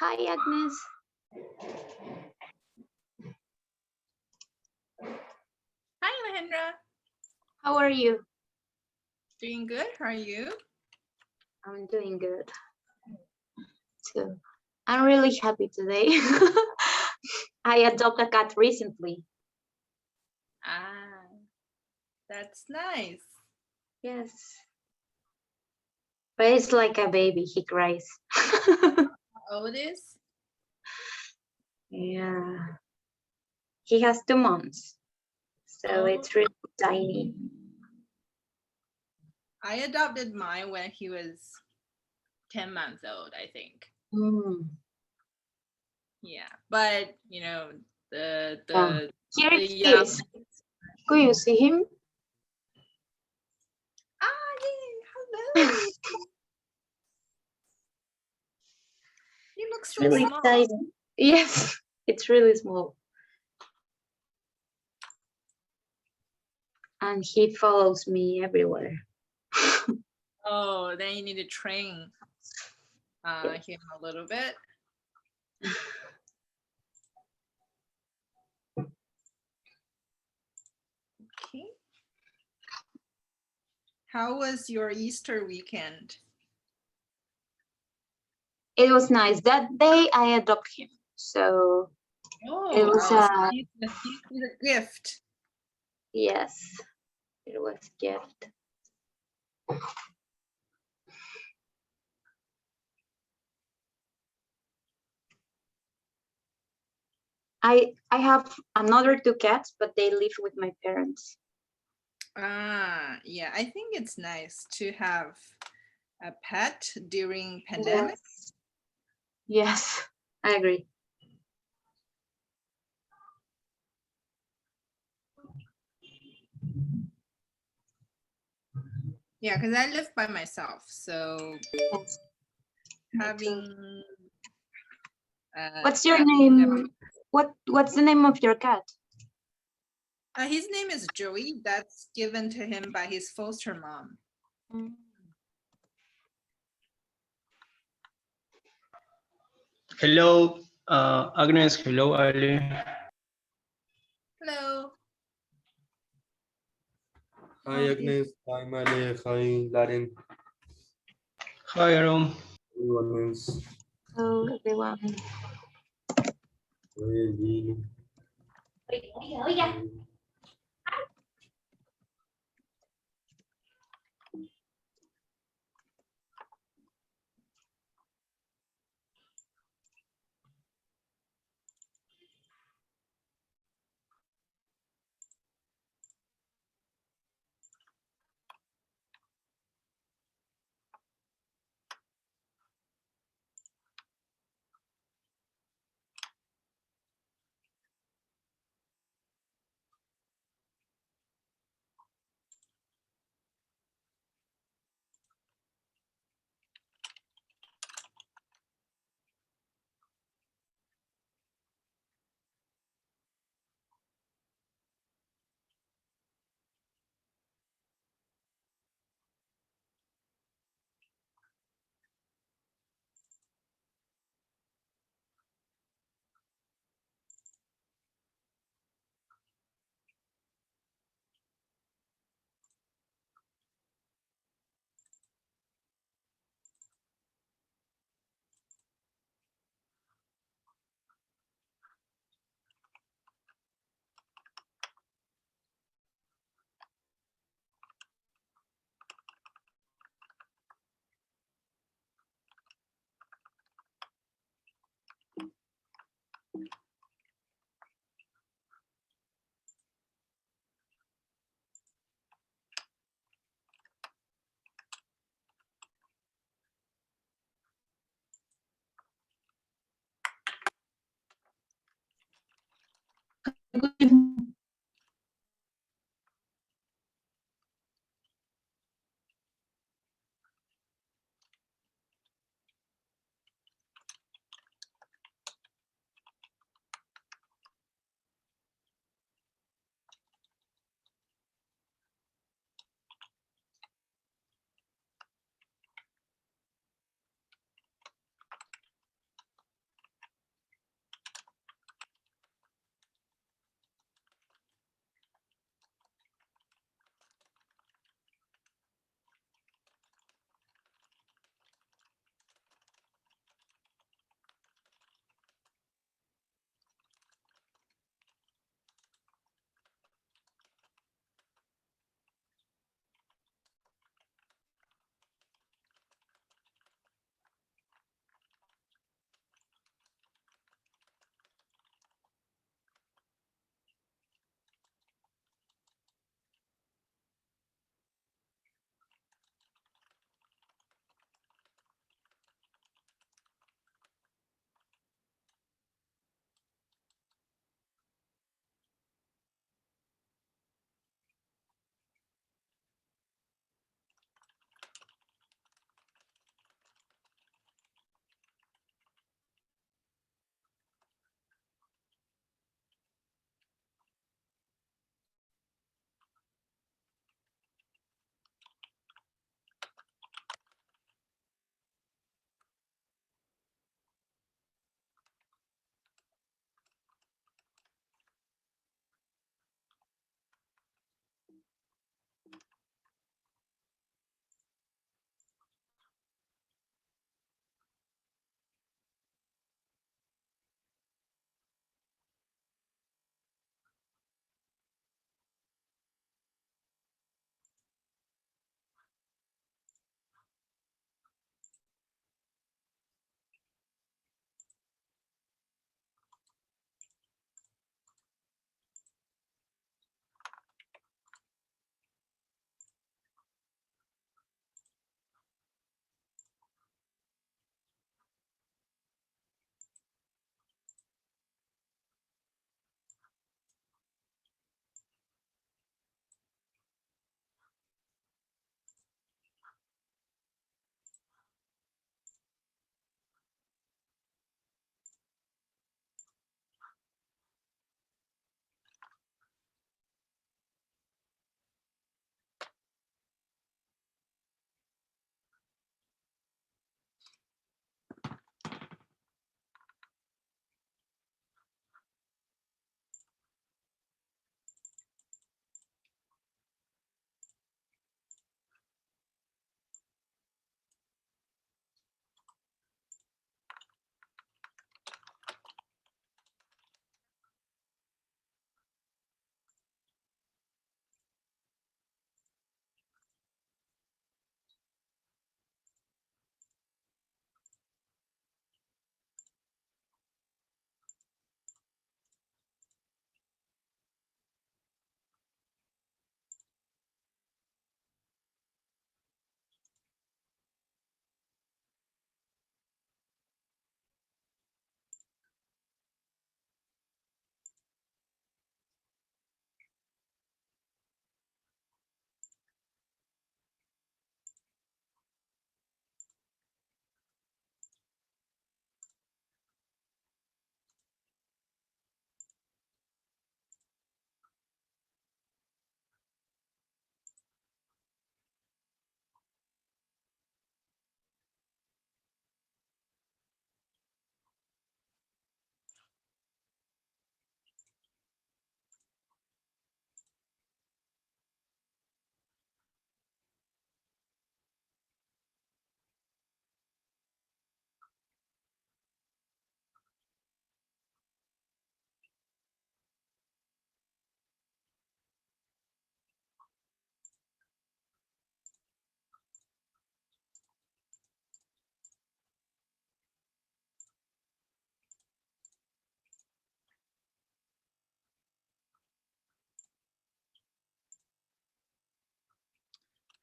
Hi, Agnes. Hi, Alejandra. How are you? Doing good. How are you? I'm doing good too. I'm really happy today. I adopted a cat recently. Ah, that's nice. Yes. But it's like a baby. He cries. How old is? Yeah. He has 2 months. So Oh, it's really tiny. I adopted mine when he was 10 months old, I think. Mm. Yeah, but you know, Yeah. the Here the it young. is. Could you see him? Ah, yeah, hello. He looks It's so really small. tiny. Yes, it's really small. And he follows me everywhere. Oh, then you need to train Yes. him a little bit. Okay. How was your Easter weekend? It was nice. That day I adopted him. So it Oh, was so he's a gift. yes, it was gift. I have another 2 cats, but they live with my parents. Ah, yeah, I think it's nice to have a pet during pandemic. Yes, I agree. Yeah, because I live by myself, so Yes, me too. having What's your having name? What's the name of your cat? his name is Joey. That's given to him by his foster mom. Mm. Hello, Agnes. Hello, Ali. Hello. Hi Agnes, hi Male, hi Laren, Hi, Aaron. everyone else. Hello, everyone. Hey, Lily.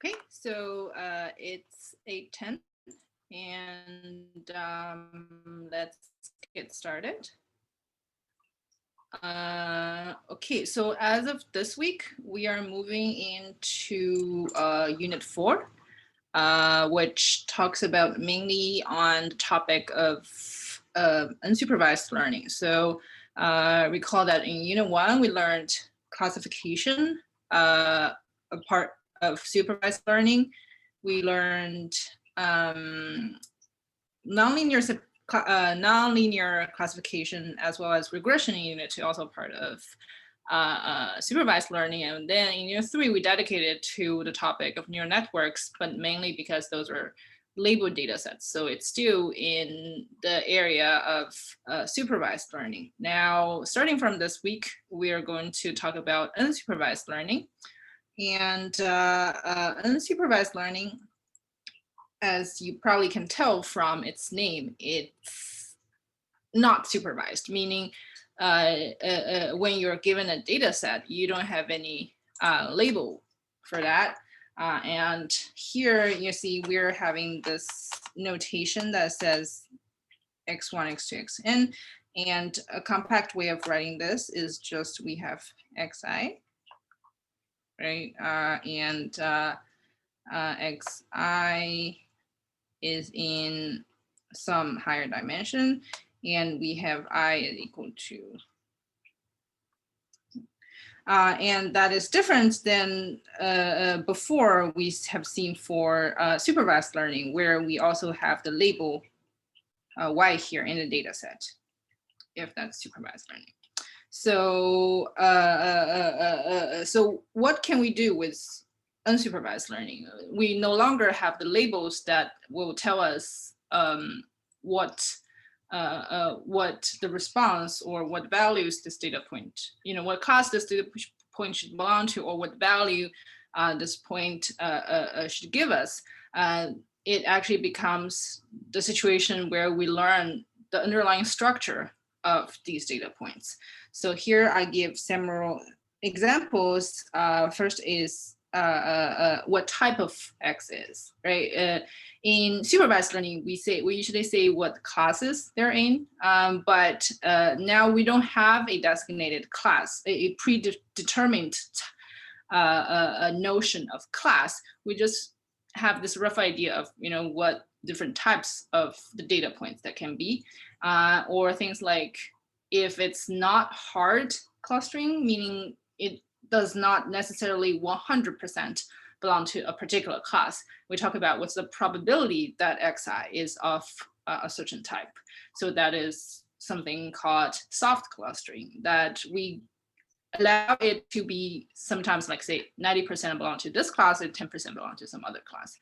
Okay, so it's 8:10 and let's get started. Okay, so as of this week, we are moving into Unit 4, which talks about mainly on the topic of unsupervised learning. So recall that in Unit 1, we learned classification, a part of supervised learning. We learned nonlinear classification as well as regression in Unit 2, also part of supervised learning. And then in Unit 3, we dedicated to the topic of neural networks, but mainly because those are labeled data sets. So it's still in the area of supervised learning. Now, starting from this week, we are going to talk about unsupervised learning. And unsupervised learning, as you probably can tell from its name, it's not supervised, meaning when you're given a data set, you don't have any label for that. And here you see we're having this notation that says x1, x2, xn. And a compact way of writing this is just we have xi, right? And xi is in some higher dimension, and we have I is equal to, and that is different than before we have seen for supervised learning, where we also have the label y here in the data set, if that's supervised learning. So, so what can we do with unsupervised learning? We no longer have the labels that will tell us what the response or what values this data point, what class this data point should belong to, or what value this point should give us. It actually becomes the situation where we learn the underlying structure of these data points. So here I give several examples. First is what type of X is, right? In supervised learning, we usually say what classes they're in, but now we don't have a designated class, a predetermined notion of class. We just have this rough idea of what different types of the data points that can be, or things like if it's not hard clustering, meaning it does not necessarily 100% belong to a particular class. We talk about what's the probability that xi is of a certain type. So that is something called soft clustering, that we allow it to be sometimes, like say 90% belong to this class and 10% belong to some other class.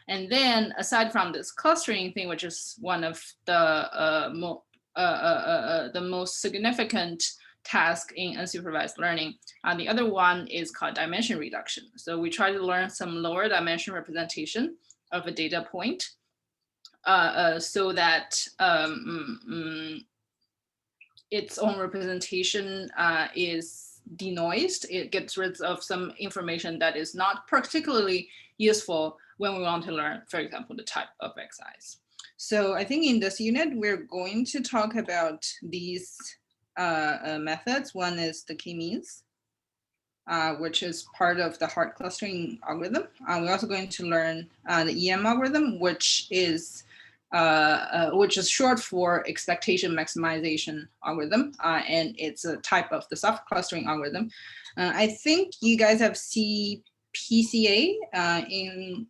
And then aside from this clustering thing, which is one of the most significant task in unsupervised learning, the other one is called dimension reduction. So we try to learn some lower dimension representation of a data point so that its own representation is denoised. It gets rid of some information that is not particularly useful when we want to learn, for example, the type of xi's. So I think in this unit, we're going to talk about these methods. One is the k-means, which is part of the hard clustering algorithm. We're also going to learn the EM algorithm, which is short for expectation maximization algorithm, and it's a type of the soft clustering algorithm. I think you guys have seen PCA in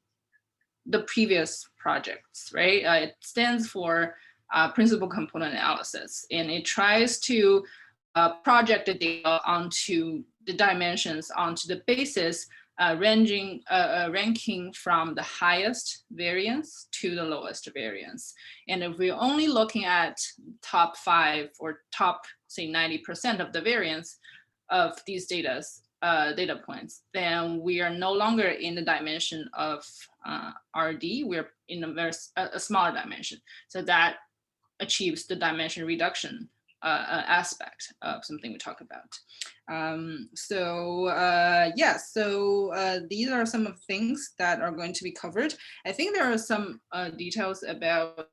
the previous projects, right? It stands for principal component analysis, and it tries to project the data onto the dimensions, onto the basis, ranking from the highest variance to the lowest variance. And if we're only looking at top 5 or top, say 90% of the variance of these data points, then we are no longer in the dimension of RD, we're in a smaller dimension. So that achieves the dimension reduction aspect of something we talk about. These are some of the things that are going to be covered. I think there are some details about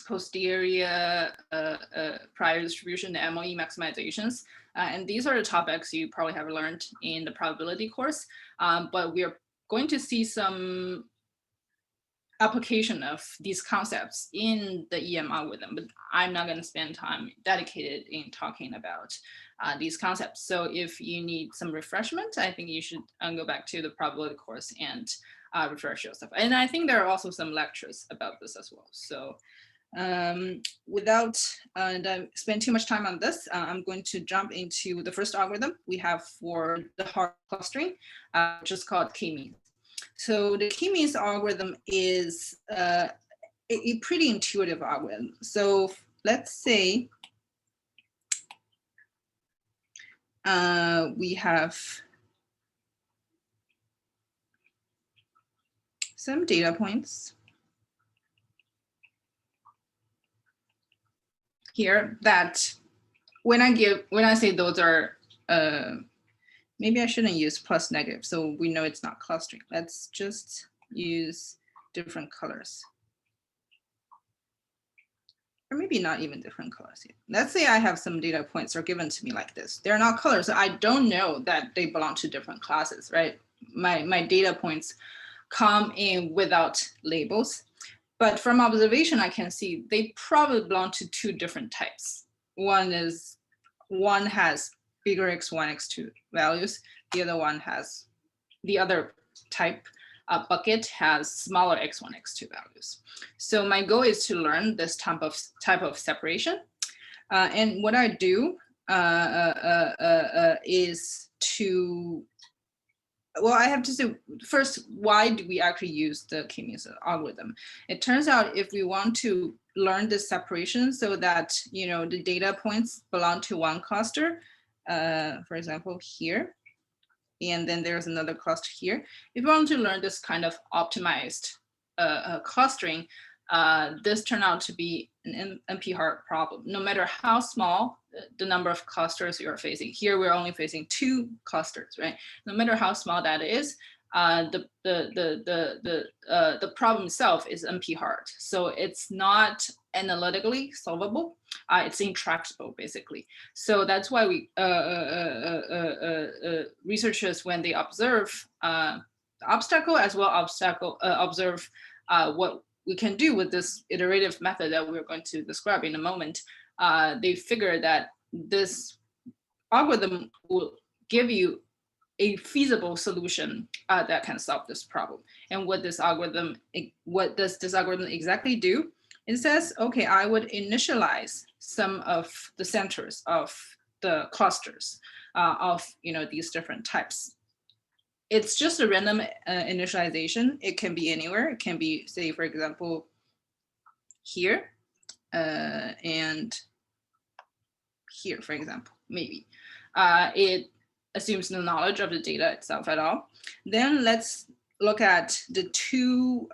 posterior prior distribution and MOE maximizations. And these are the topics you probably have learned in the probability course, but we are going to see some application of these concepts in the EM algorithm, but I'm not going to spend time dedicated in talking about these concepts. So if you need some refreshment, I think you should go back to the probability course and refresh yourself. And I think there are also some lectures about this as well. So without spend too much time on this, I'm going to jump into the first algorithm we have for the hard clustering, which is called K-means. So the K-means algorithm is a pretty intuitive algorithm. So let's say we have some data points here that when I say those are, maybe I shouldn't use plus negative, so we know it's not clustering. Let's just use different colors. Or maybe not even different colors here. Let's say I have some data points are given to me like this. They're not colors, so I don't know that they belong to different classes, right? My data points come in without labels. But from observation, I can see they probably belong to two different types. One has bigger x1, x2 values. The other type bucket has smaller x1, x2 values. So my goal is to learn this type of separation. And what I do is to, well, I have to say first, why do we actually use the K-means algorithm? It turns out if we want to learn this separation so that, you know, the data points belong to one cluster, for example, here, and then there's another cluster here. If you want to learn this kind of optimized clustering, this turned out to be an NP-hard problem. No matter how small the number of clusters you're facing, here we're only facing 2 clusters, right? No matter how small that is, the problem itself is NP-hard. So it's not analytically solvable. It's intractable, basically. So that's why we researchers, when they observe the obstacle as well observe what we can do with this iterative method that we're going to describe in a moment, they figure that this algorithm will give you a feasible solution that can solve this problem. And what does this algorithm exactly do? It says, okay, I would initialize some of the centers of the clusters of, you know, these different types. It's just a random initialization. It can be anywhere. It can be, say, for example, here and here, for example, maybe. It assumes no knowledge of the data itself at all. Then let's look at the 2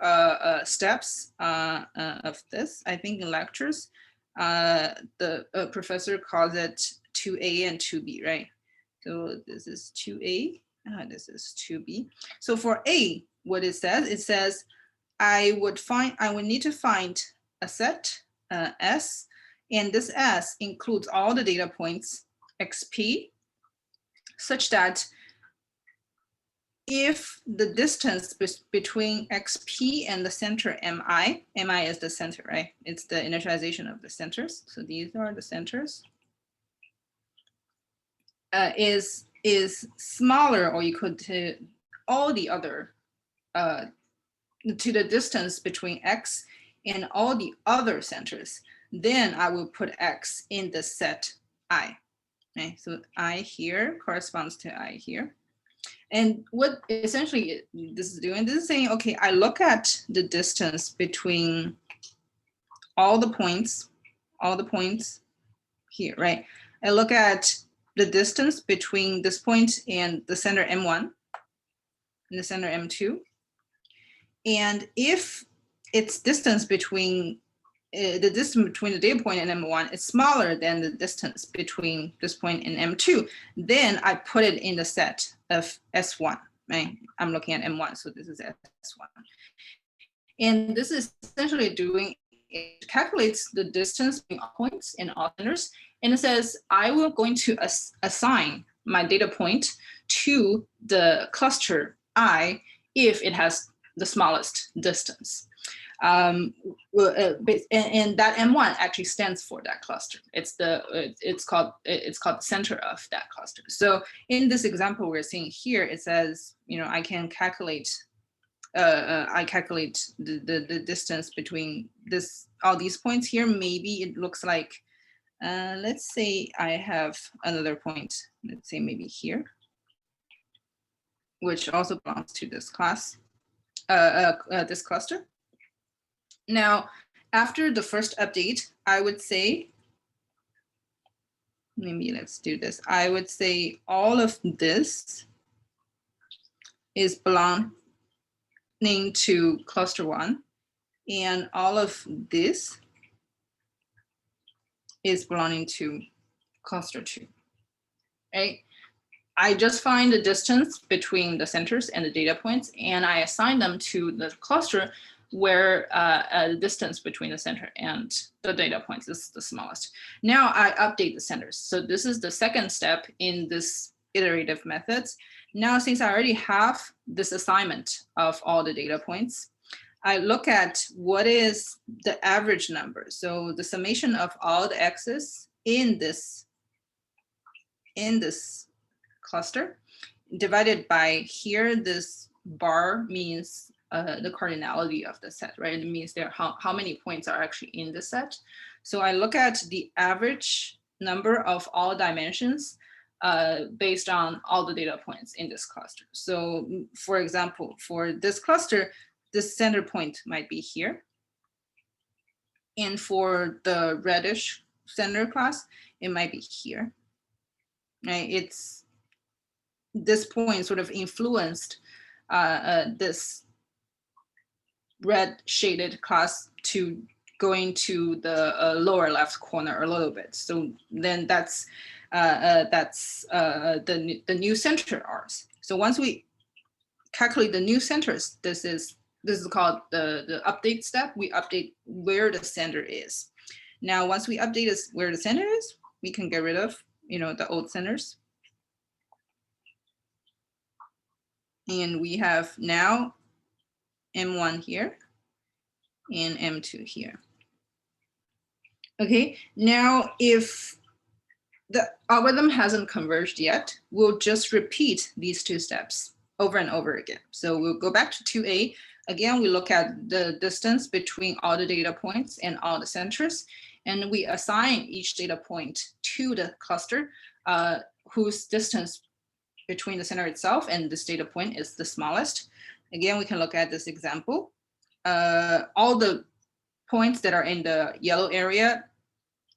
steps of this. I think in lectures, the professor calls it 2A and 2B, right? So this is 2A, this is 2B. So for A, what it says I would need to find a set S, and this S includes all the data points XP, such that if the distance between XP and the center MI is the center, right? It's the initialization of the centers. So these are the centers. Is smaller or equal to all the other, to the distance between X and all the other centers, then I will put X in the set I. Okay, so I here corresponds to I here. And what essentially this is saying, okay, I look at the distance between all the points here, right? I look at the distance between this point and the center M1 and the center M2. And if its distance between the distance between the data point and M1 is smaller than the distance between this point and M2, then I put it in the set of S1, right? I'm looking at M1, so this is S1. And this is essentially doing, it calculates the distance between all points and all centers, and it says, I will going to assign my data point to the cluster I if it has the smallest distance. And that M1 actually stands for that cluster. It's called the center of that cluster. So in this example we're seeing here, it says, I can calculate the distance between all these points here. Maybe it looks like, let's say I have another point, let's say maybe here, which also belongs to this class, this cluster. Now, after the first update, I would say, maybe let's do this. I would say all of this is belonging to cluster 1, and all of this is belonging to cluster 2, right? I just find the distance between the centers and the data points, and I assign them to the cluster where the distance between the center and the data points is the smallest. Now I update the centers. So this is the second step in this iterative methods. Now, since I already have this assignment of all the data points, I look at what is the average number. So the summation of all the x's in this cluster divided by here, this bar means the cardinality of the set, right? It means how many points are actually in the set. So I look at the average number of all dimensions based on all the data points in this cluster. So for example, for this cluster, this center point might be here. And for the reddish center class, it might be here, right? This point sort of influenced this red shaded class to going to the lower left corner a little bit. So then that's the new center R's. So once we calculate the new centers, this is called the update step. We update where the center is. Now, once we update where the center is, we can get rid of the old centers. And we have now M1 here and M2 here. Okay, now if the algorithm hasn't converged yet, we'll just repeat these two steps over and over again. So we'll go back to 2A. Again, we look at the distance between all the data points and all the centers, and we assign each data point to the cluster whose distance between the center itself and this data point is the smallest. Again, we can look at this example. All the points that are in the yellow area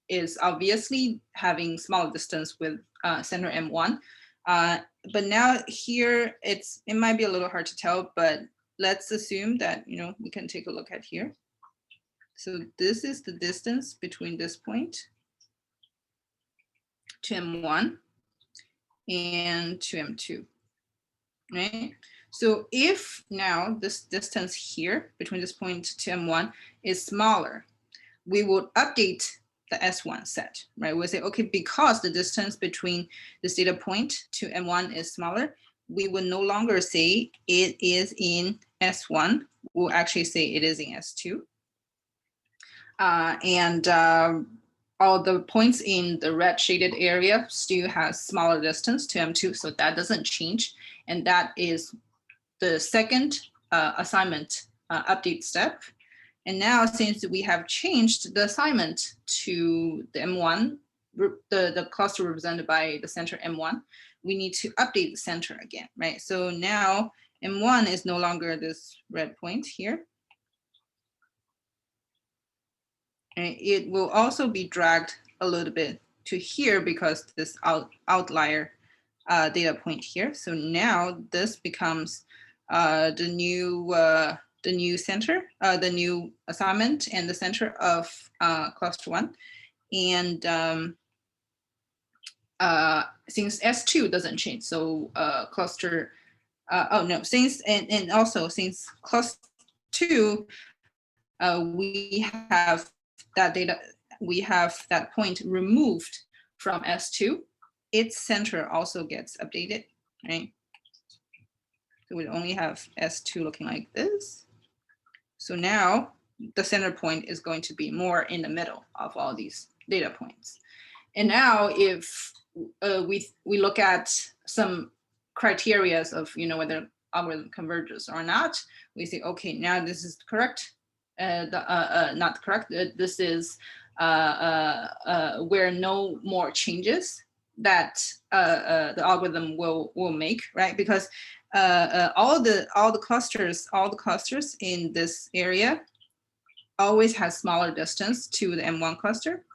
is obviously having smaller distance with center M1. But now here, it might be a little hard to tell, but let's assume that, we can take a look at here. So this is the distance between this point to M1 and to M2, right? So if now this distance here between this point to M1 is smaller, we would update the S1 set, right? We'll say, okay, because the distance between this data point to M1 is smaller, we will no longer say it is in S1. We'll actually say it is in S2. All the points in the red shaded area still has smaller distance to M2, so that doesn't change. And that is the second assignment update step. And now, since we have changed the assignment to the M1, the cluster represented by the center M1, we need to update the center again, right? So now M1 is no longer this red point here. And it will also be dragged a little bit to here because this outlier data point here. So now this becomes the new the new center, the new assignment and the center of cluster 1. And since S2 doesn't change, so cluster, and also since cluster 2, we have that data, we have that point removed from S2, its center also gets updated, right? So we only have S2 looking like this. So now the center point is going to be more in the middle of all these data points. And now if we look at some criteria of, whether algorithm converges or not, we say, okay, now this is correct, not correct. This is where no more changes that the algorithm will make, right? Because all the clusters in this area always has smaller distance to the M1 cluster.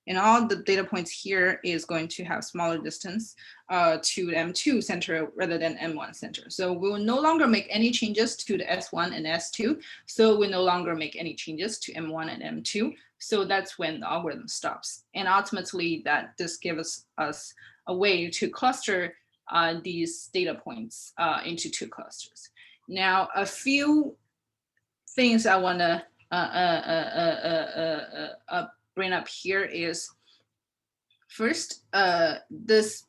And all the data points here is going to have smaller distance to the M2 center rather than M1 center. So we will no longer make any changes to the S1 and S2. So we no longer make any changes to M1 and M2. So that's when the algorithm stops. And ultimately this gives us a way to cluster these data points into 2 clusters. Now, a few things I want to bring up here is, first, this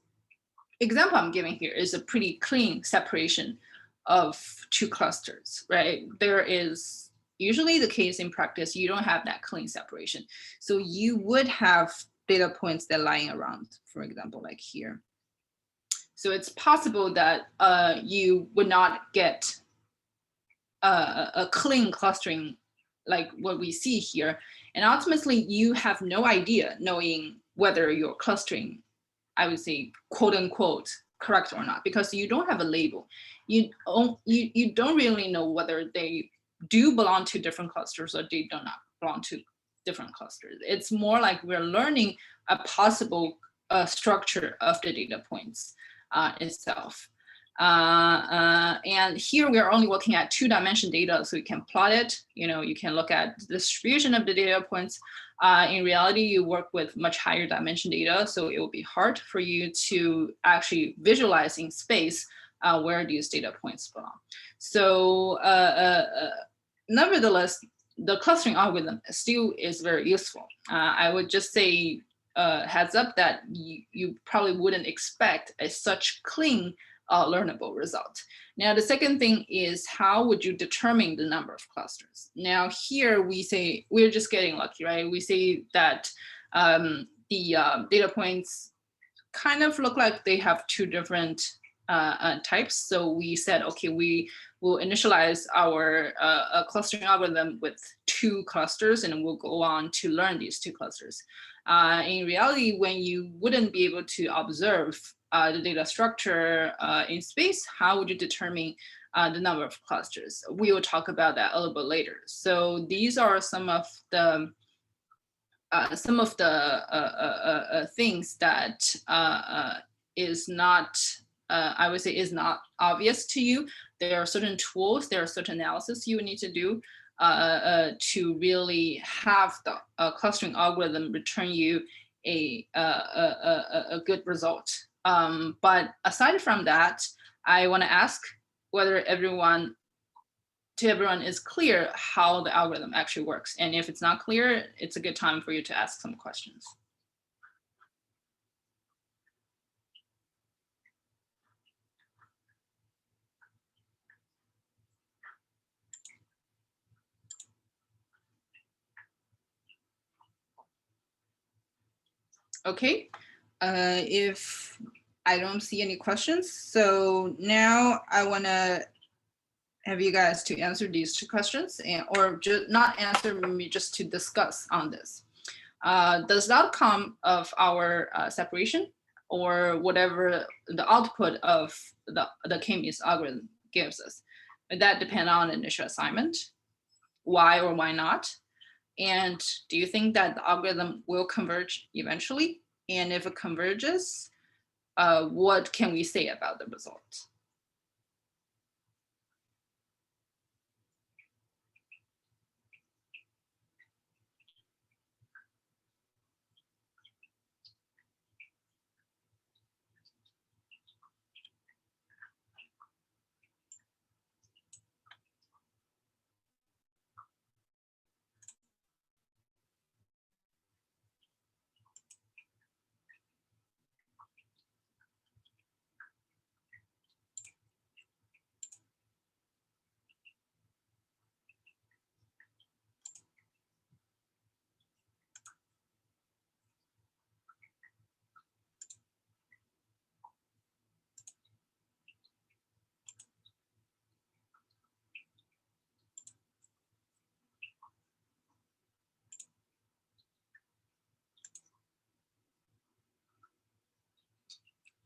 example I'm giving here is a pretty clean separation of 2 clusters, right? There is usually the case in practice, you don't have that clean separation. So you would have data points that are lying around, for example, like here. So it's possible that you would not get a clean clustering like what we see here. And ultimately, you have no idea knowing whether you're clustering, I would say, quote unquote, correct or not, because you don't have a label. You don't really know whether they do belong to different clusters or they do not belong to different clusters. It's more like we're learning a possible structure of the data points itself. And here we are only looking at 2-dimension data, so you can plot it. You can look at the distribution of the data points. In reality, you work with much higher dimension data, so it will be hard for you to actually visualize in space where these data points belong. So nevertheless, the clustering algorithm still is very useful. I would just say heads up that you probably wouldn't expect such clean learnable result. Now, the second thing is, how would you determine the number of clusters? Now, here we say we're just getting lucky, right? We say that the data points kind of look like they have 2 different types. So we said, okay, we will initialize our clustering algorithm with 2 clusters, and we'll go on to learn these 2 clusters. In reality, when you wouldn't be able to observe the data structure in space, how would you determine the number of clusters? We will talk about that a little bit later. So these are some of the things that is not, I would say, is not obvious to you. There are certain tools, there are certain analysis you need to do to really have the clustering algorithm return you a good result. But aside from that, I want to ask whether everyone is clear how the algorithm actually works. And if it's not clear, it's a good time for you to ask some questions. Okay, if I don't see any questions, so now I want to have you guys to answer these 2 questions, or just not answer, maybe just to discuss on this. Does the outcome of our separation, or whatever the output of the K-means algorithm gives us, would that depend on initial assignment? Why or why not? And do you think that the algorithm will converge eventually? And if it converges, what can we say about the result?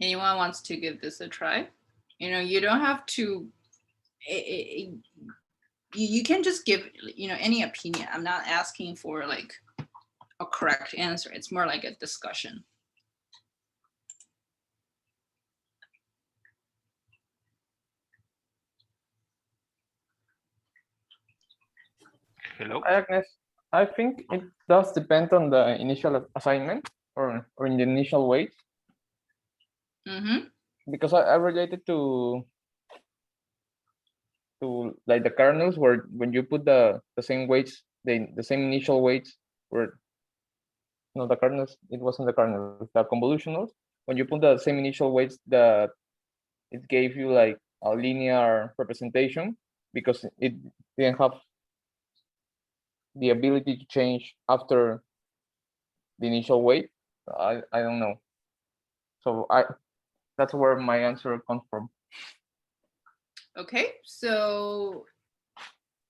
Anyone wants to give this a try? You know, you don't have to, you can just give, you know, any opinion. I'm not asking for like a correct answer. It's more like a discussion. Hello. Hi, Agnes. I think it does depend on the initial assignment or in the initial weight, Mm-hmm. because I related to like the kernels where when you put the same weights, the same initial weights were no the kernels, it wasn't the kernels, the convolutionals. When you put the same initial weights, that it gave you like a linear representation because it didn't have the ability to change after the initial weight. I don't know. So that's where my answer comes from. Okay, so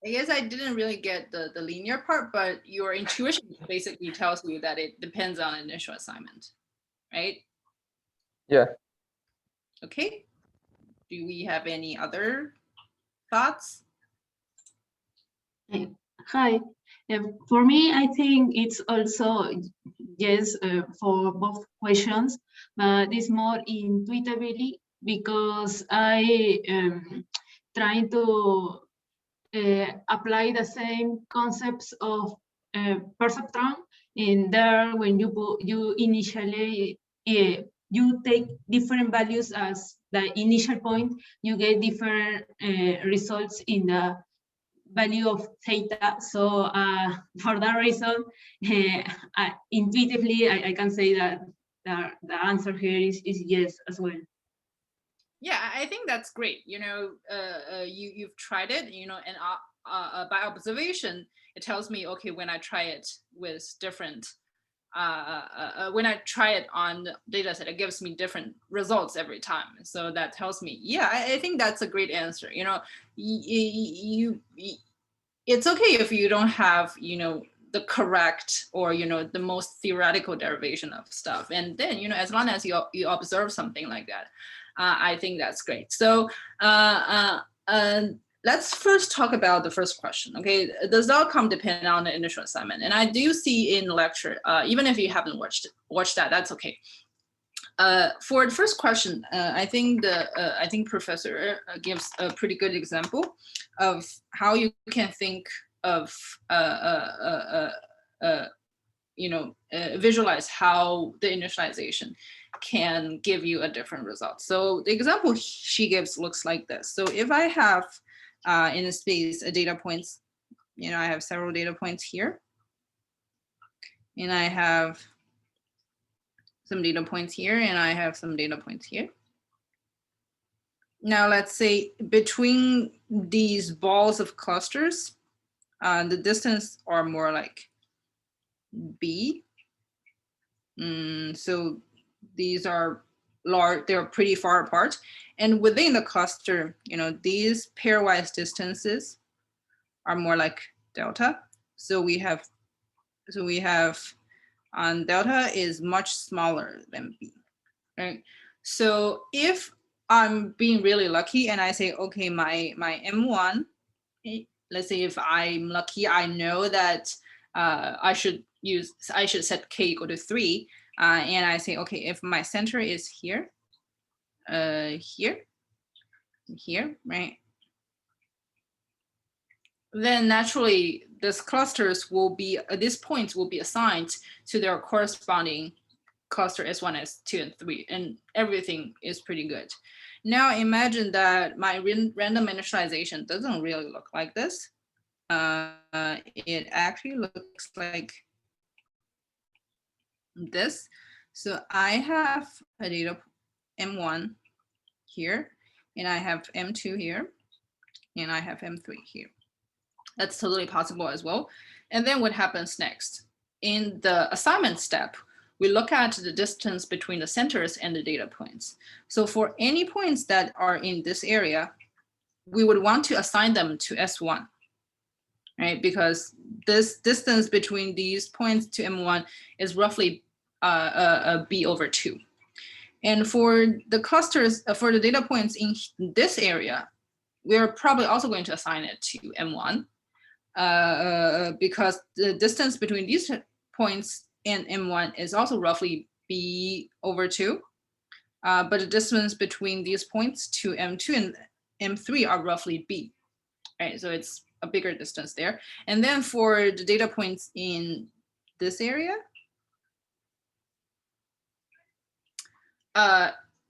I guess I didn't really get the linear part, but your intuition basically tells you that it depends on initial assignment, right? Yeah. Okay. Do we have any other thoughts? Hi. For me, I think it's also yes for both questions, but it's more intuitively because I am trying to apply the same concepts of perceptron in there. When you initially you take different values as the initial point, you get different results in the value of theta. So for that reason, intuitively, I can say that the answer here is yes as well. Yeah, I think that's great. You know, you've tried it, you know, and by observation, it tells me, okay, when I try it with different, when I try it on the data set, it gives me different results every time. So that tells me, yeah, I think that's a great answer. You know, it's okay if you don't have, you know, the correct or, you know, the most theoretical derivation of stuff. And then, you know, as long as you observe something like that, I think that's great. So let's first talk about the first question. Okay, does the outcome depend on the initial assignment? And I do see in the lecture, even if you haven't watched that, that's okay. For the first question, I think Professor gives a pretty good example of how you can think of you know, visualize how the initialization can give you a different result. So the example she gives looks like this. So if I have in a space a data points, you know, I have several data points here, and I have some data points here, and I have some data points here. Now let's say between these balls of clusters, the distance are more like B. So these are large, they're pretty far apart. And within the cluster, you know, these pairwise distances are more like delta. So we have delta is much smaller than B, right? So if I'm being really lucky and I say, okay, my M1, let's say if I'm lucky, I know that I should set K equal to 3. And I say, okay, if my center is here, here, right? Then naturally, these clusters will be, these points will be assigned to their corresponding cluster S1, S2, and 3, and everything is pretty good. Now imagine that my random initialization doesn't really look like this. It actually looks like this. So I have a data M1 here, and I have M2 here, and I have M3 here. That's totally possible as well. And then what happens next? In the assignment step, we look at the distance between the centers and the data points. So for any points that are in this area, we would want to assign them to S1, right? Because this distance between these points to M1 is roughly B over 2. And for the clusters, for the data points in this area, we're probably also going to assign it to M1 because the distance between these points and M1 is also roughly B over 2. But the distance between these points to M2 and M3 are roughly B, right? So it's a bigger distance there. And then for the data points in this area,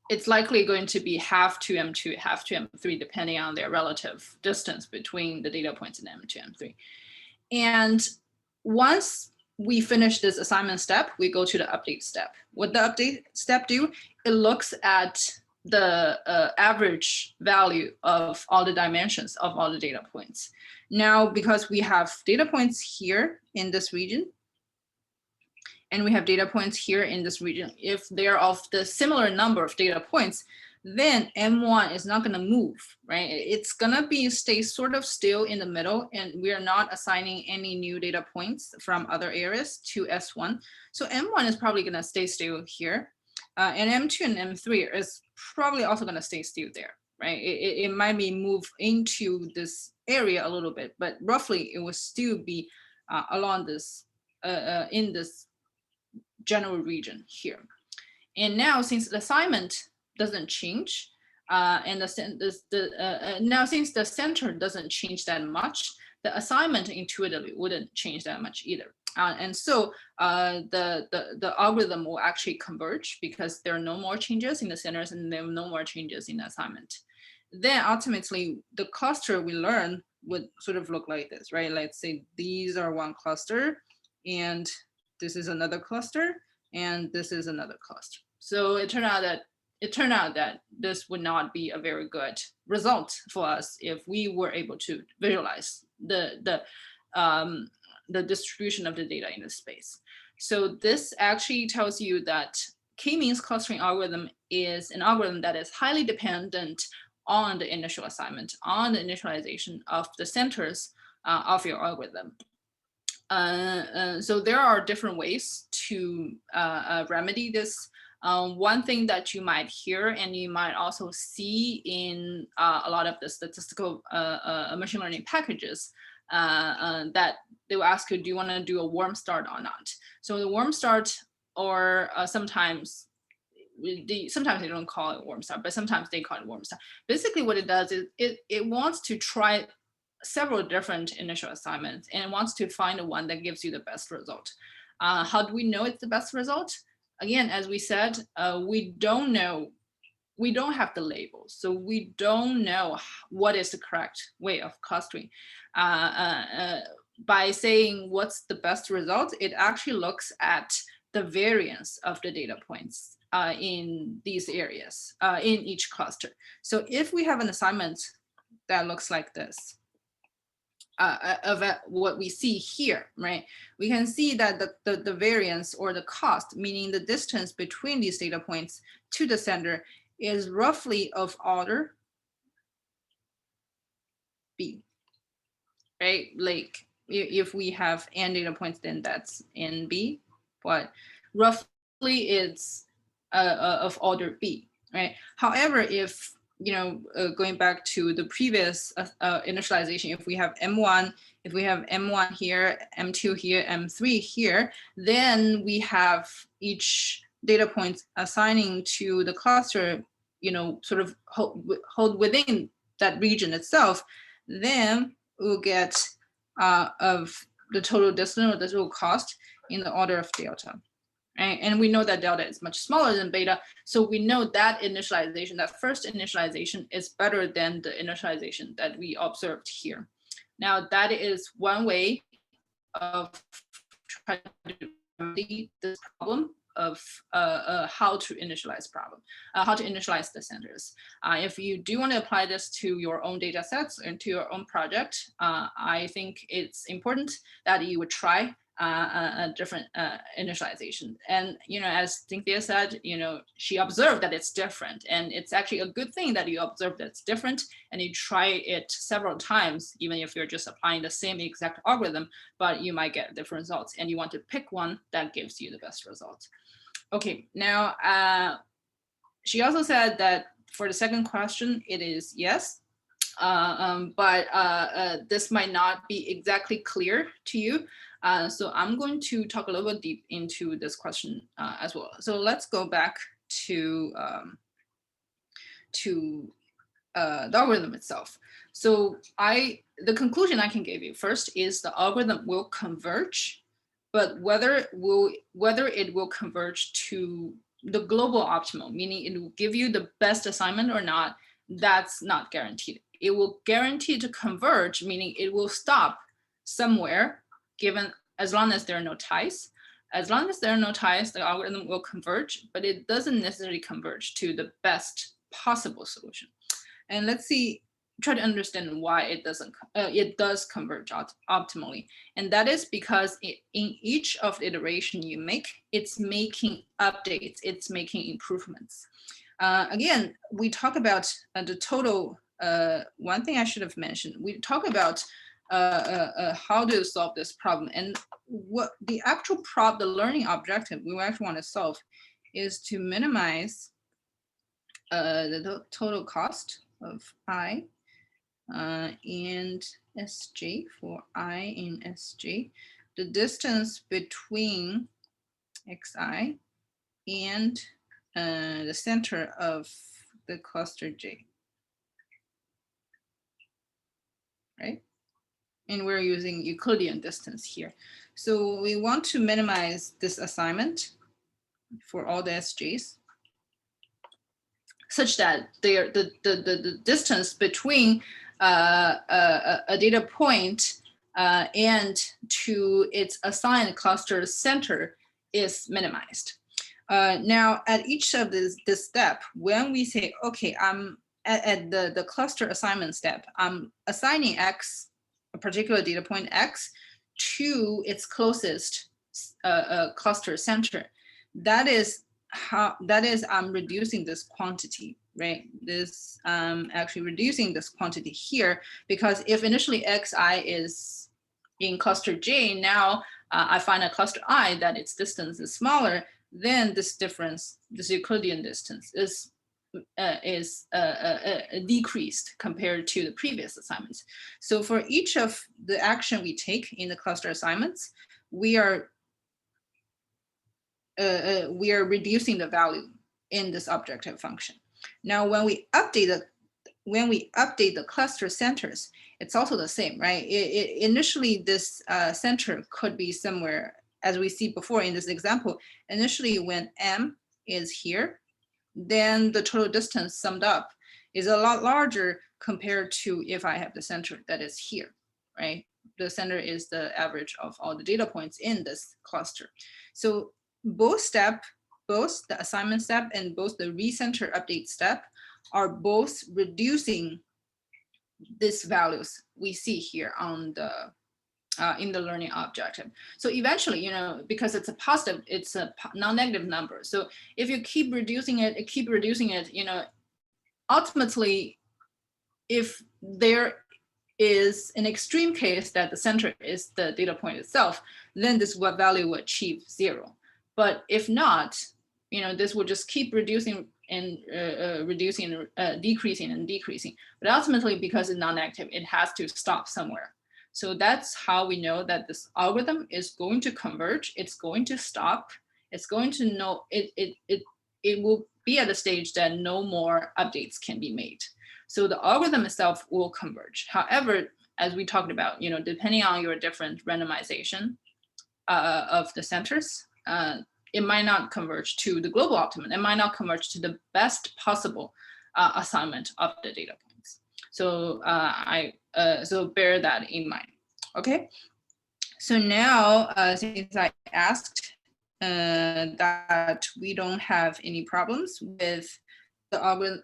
it's likely going to be half to M2, half to M3, depending on their relative distance between the data points in M2 and M3. And once we finish this assignment step, we go to the update step. What the update step do? It looks at the average value of all the dimensions of all the data points. Now, because we have data points here in this region, and we have data points here in this region, if they're of the similar number of data points, then M1 is not going to move, right? It's going to stay sort of still in the middle, and we are not assigning any new data points from other areas to S1. So M1 is probably going to stay still here, and M2 and M3 is probably also going to stay still there, right? It might be moved into this area a little bit, but roughly it will still be along this, in this general region here. And now, since the assignment doesn't change, and now since the center doesn't change that much, the assignment intuitively wouldn't change that much either. And so the algorithm will actually converge because there are no more changes in the centers and there are no more changes in the assignment. Then ultimately, the cluster we learn would sort of look like this, right? Let's say these are one cluster, and this is another cluster, and this is another cluster. So it turned out that this would not be a very good result for us if we were able to visualize the distribution of the data in the space. So this actually tells you that k-means clustering algorithm is an algorithm that is highly dependent on the initial assignment, on the initialization of the centers of your algorithm. So there are different ways to remedy this. One thing that you might hear, and you might also see in a lot of the statistical machine learning packages, that they will ask you, do you want to do a warm start or not? So the warm start, or sometimes they don't call it warm start, but sometimes they call it warm start. Basically what it does is it wants to try several different initial assignments and wants to find the one that gives you the best result. How do we know it's the best result? Again, as we said, we don't know, we don't have the labels, so we don't know what is the correct way of clustering. By saying what's the best result, it actually looks at the variance of the data points in these areas, in each cluster. So if we have an assignment that looks like this, of what we see here, right? We can see that the variance or the cost, meaning the distance between these data points to the center, is roughly of order B, right? Like if we have n data points, then that's NB, but roughly it's of order B, right? However, if going back to the previous initialization, if we have M1, here, M2 here, M3 here, then we have each data point assigning to the cluster, sort of hold within that region itself, then we'll get of the total distance or the total cost in the order of delta. Right? And we know that delta is much smaller than beta. So we know that initialization, that first initialization, is better than the initialization that we observed here. Now, that is one way of trying to remedy this problem of how to initialize the centers. If you do want to apply this to your own data sets and to your own project, I think it's important that you would try a different initialization. And as Cynthia said, she observed that it's different, and it's actually a good thing that you observe that it's different and you try it several times, even if you're just applying the same exact algorithm, but you might get different results, and you want to pick one that gives you the best result. Okay, now she also said that for the second question, it is yes. But this might not be exactly clear to you. So I'm going to talk a little bit deep into this question as well. So let's go back to the algorithm itself. So the conclusion I can give you first is the algorithm will converge, but whether it will converge to the global optimal, meaning it will give you the best assignment or not, that's not guaranteed. It will guarantee to converge, meaning it will stop somewhere, given as long as there are no ties. As long as there are no ties, the algorithm will converge, but it doesn't necessarily converge to the best possible solution. And let's try to understand why it does converge optimally. And that is because in each of the iteration you make, it's making updates, it's making improvements. Again, we talk about the total, one thing I should have mentioned, we talk about how to solve this problem. And what the actual the learning objective we actually want to solve is to minimize the total cost of I and Sj, for I in Sj, the distance between Xi and the center of the cluster J, right? And we're using Euclidean distance here. So we want to minimize this assignment for all the Sjs, such that the distance between a data point and to its assigned cluster center is minimized. Now, at each of this step, when we say, okay, I'm at the cluster assignment step, I'm assigning X, a particular data point X, to its closest cluster center. That is I'm reducing this quantity, right? This actually reducing this quantity here, because if initially Xi is in cluster J, now I find a cluster I that its distance is smaller, then this difference, this Euclidean distance is decreased compared to the previous assignments. So for each of the action we take in the cluster assignments, we are reducing the value in this objective function. Now, when we update the cluster centers, it's also the same, right? Initially, this center could be somewhere, as we see before in this example. Initially, when M is here, then the total distance summed up is a lot larger compared to if I have the center that is here, right? The center is the average of all the data points in this cluster. So both the assignment step and both the recenter update step are both reducing these values we see here on the in the learning objective. So eventually, because it's a positive, it's a non-negative number. So if you keep reducing it, ultimately, if there is an extreme case that the center is the data point itself, then this value will achieve 0. But if not, this will just keep reducing and decreasing and decreasing. But ultimately, because it's non-negative, it has to stop somewhere. So that's how we know that this algorithm is going to converge. It's going to stop. It's going to know it will be at a stage that no more updates can be made. So the algorithm itself will converge. However, as we talked about, depending on your different randomization of the centers, it might not converge to the global optimum. It might not converge to the best possible assignment of the data points. So so bear that in mind. Okay. So now, since I asked that we don't have any problems with the algorithm,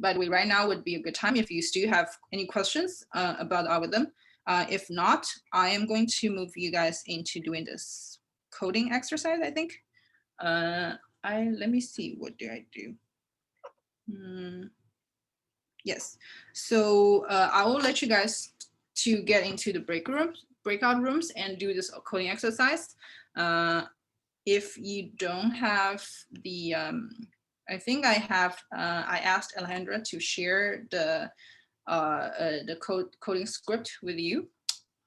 by the way, right now would be a good time if you still have any questions about the algorithm. If not, I am going to move you guys into doing this coding exercise, I think. Let me see, what do I do? Yes, so I will let you guys to get into the breakout rooms and do this coding exercise. If you don't have the I think I have, I asked Alejandra to share the coding script with you.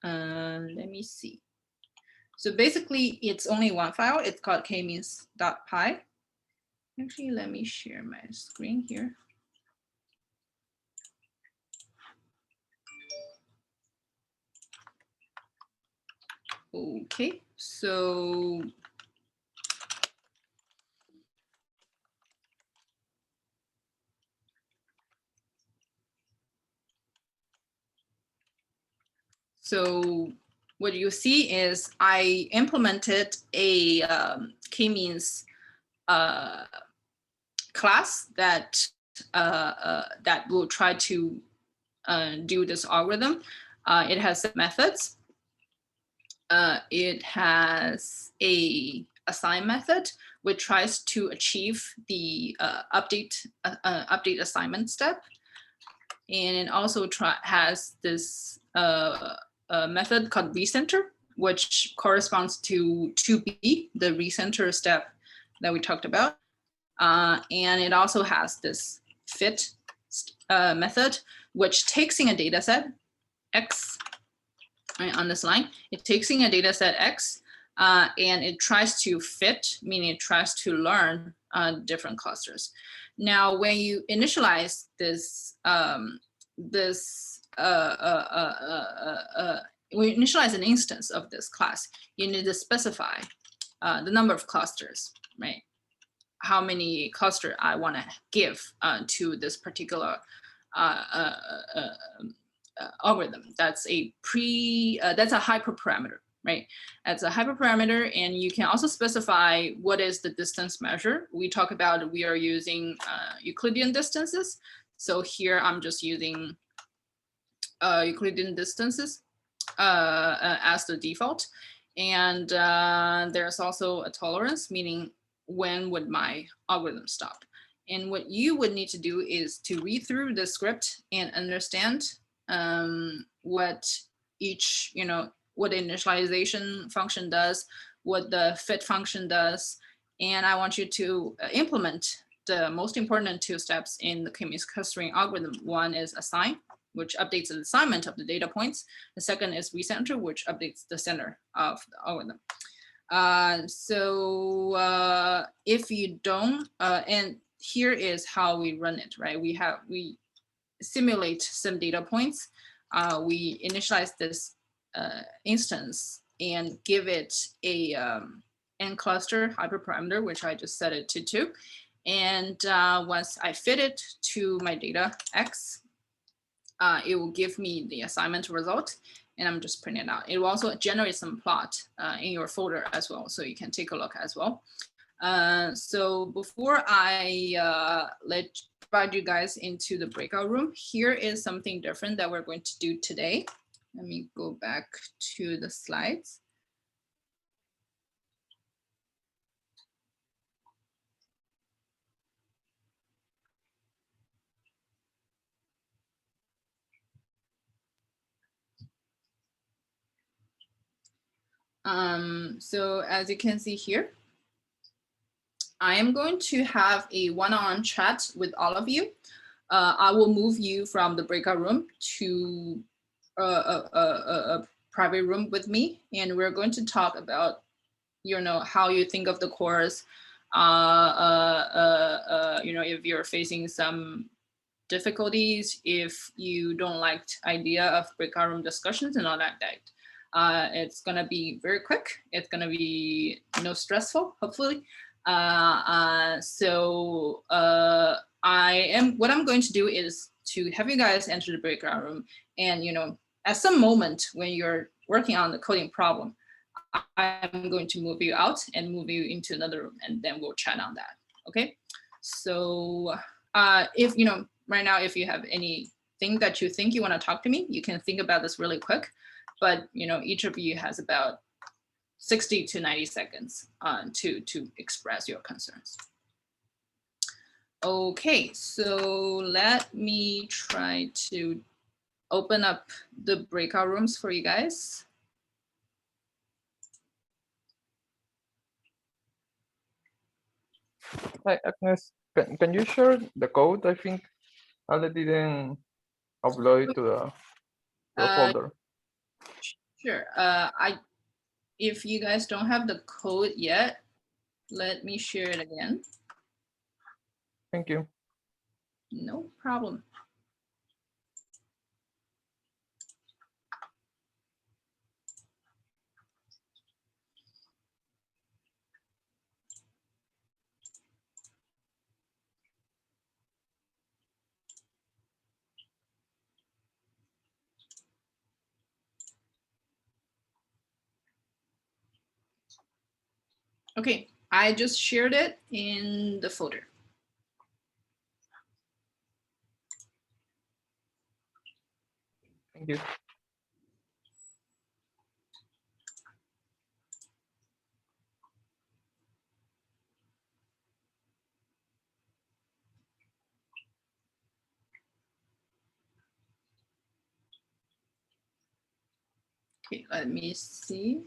Let me see. So basically it's only one file. It's called kmeans.py. Actually, let me share my screen here. Okay, so what you see is I implemented a k-means class that that will try to do this algorithm. It has methods. It has a assign method, which tries to achieve the update assignment step. And it also has this method called recenter, which corresponds to 2B, the recenter step that we talked about. And it also has this fit method, which takes in a data set X, right, on this line. It takes in a data set X, and it tries to fit, meaning it tries to learn different clusters. Now, when you initialize this, when you initialize an instance of this class, you need to specify the number of clusters, right? How many cluster I want to give to this particular algorithm. That's a that's a hyperparameter, right? That's a hyperparameter, and you can also specify what is the distance measure. We talk about we are using Euclidean distances. So here I'm just using Euclidean distances as the default. And there's also a tolerance, meaning when would my algorithm stop? And what you would need to do is to read through the script and understand what each, what the initialization function does, what the fit function does. And I want you to implement the most important two steps in the k-means clustering algorithm. One is assign, which updates the assignment of the data points. The second is recenter, which updates the center of the algorithm. If you don't, and here is how we run it, right? We simulate some data points. We initialize this instance and give it a n cluster hyperparameter, which I just set it to 2. And once I fit it to my data X, it will give me the assignment result, and I'm just printing it out. It will also generate some plot in your folder as well, so you can take a look as well. So before I invite you guys into the breakout room, here is something different that we're going to do today. Let me go back to the slides. So as you can see here, I am going to have a one-on-one chat with all of you. I will move you from the breakout room to a private room with me, and we're going to talk about, how you think of the course. If you're facing some difficulties, if you don't like the idea of breakout room discussions and all that. It's gonna be very quick. It's gonna be stressful, hopefully. What I'm going to do is to have you guys enter the breakout room, and at some moment when you're working on the coding problem, I'm going to move you out and move you into another room, and then we'll chat on that. Okay. So if right now, if you have anything that you think you want to talk to me, you can think about this really quick. But each of you has about 60 to 90 seconds to express your concerns. Okay, so let me try to open up the breakout rooms for you guys. Hi, Agnes. Can you share the code? I think Ale didn't upload it to the Uh, folder. Sure. If you guys don't have the code yet, let me share it again. Thank you. No problem. Okay, I just shared it in the folder. Thank you. Okay, let me see.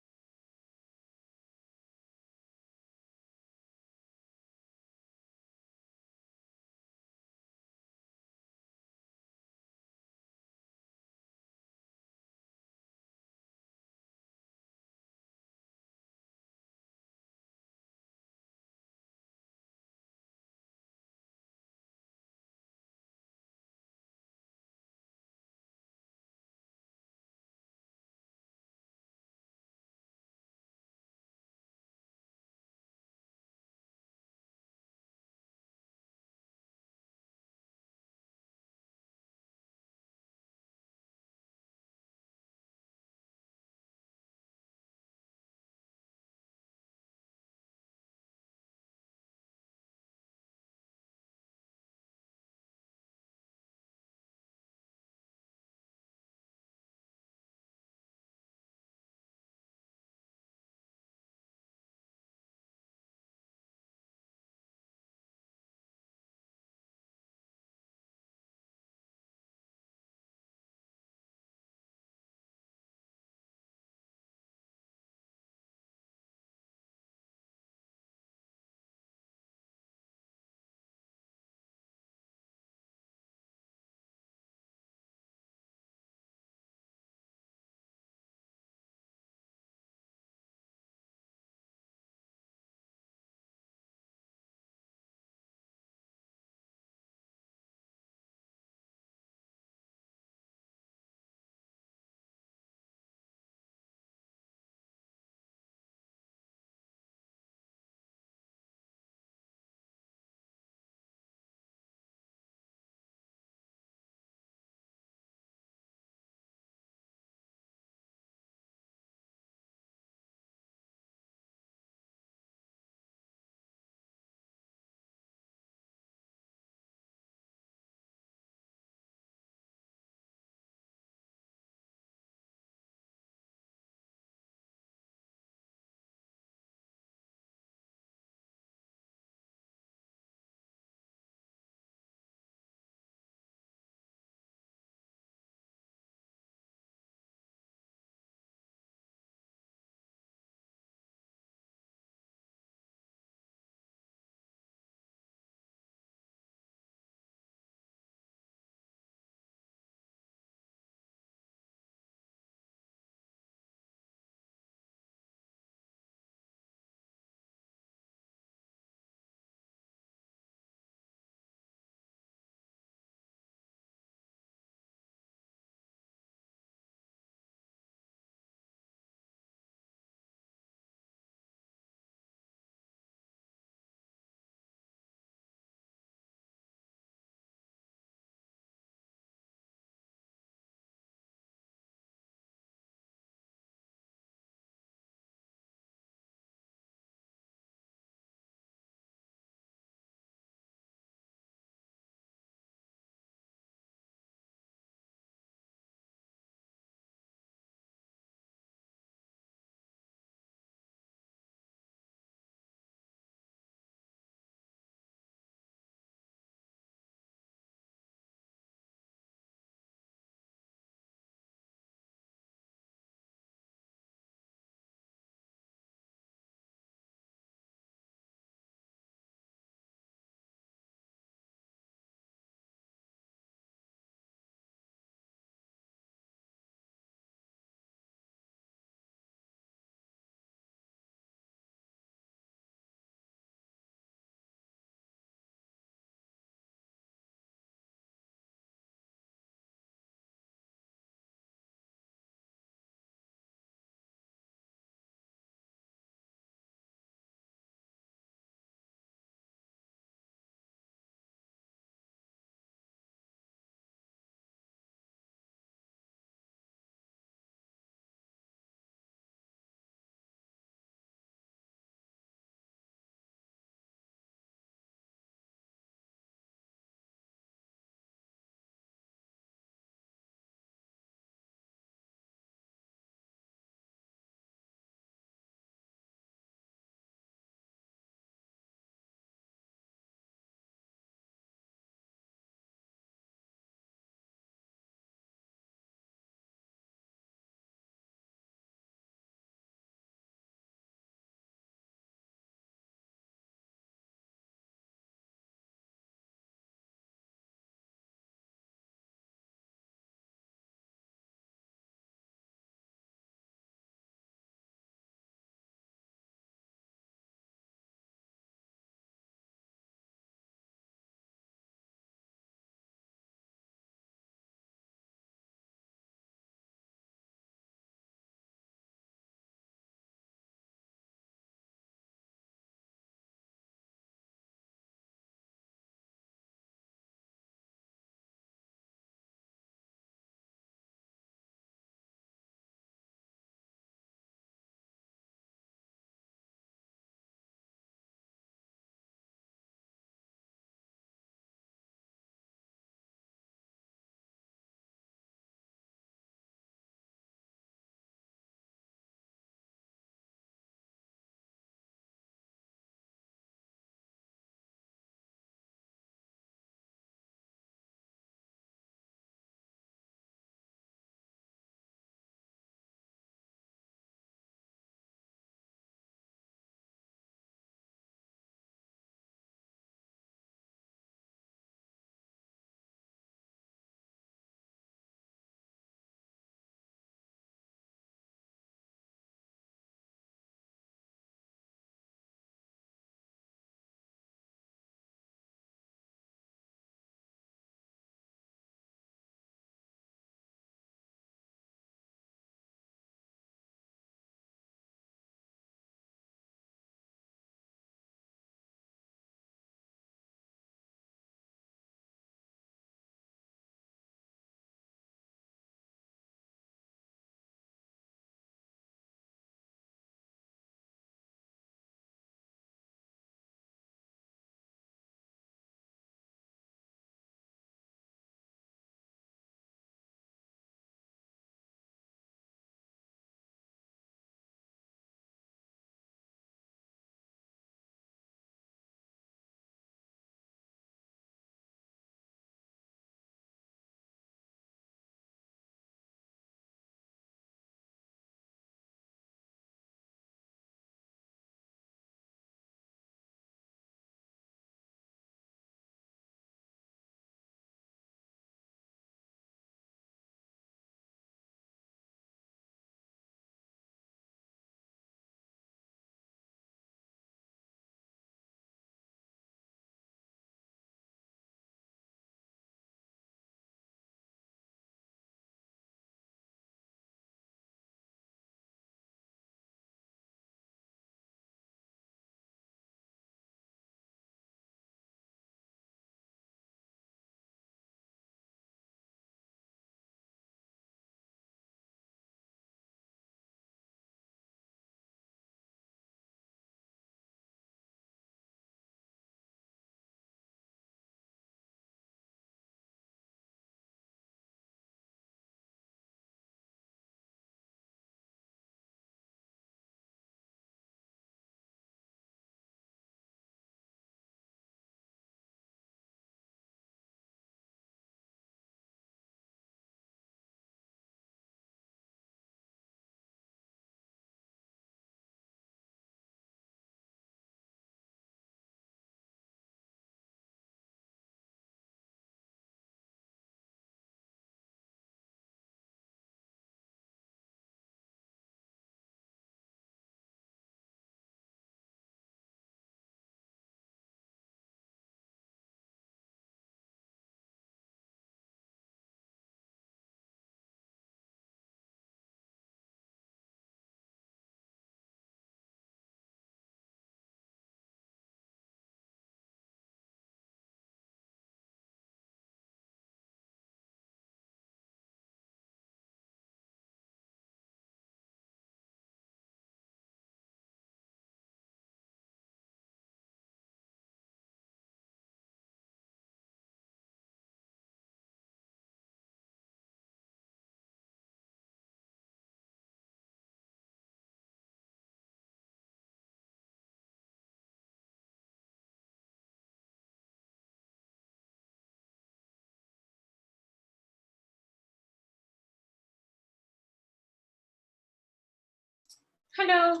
Hello.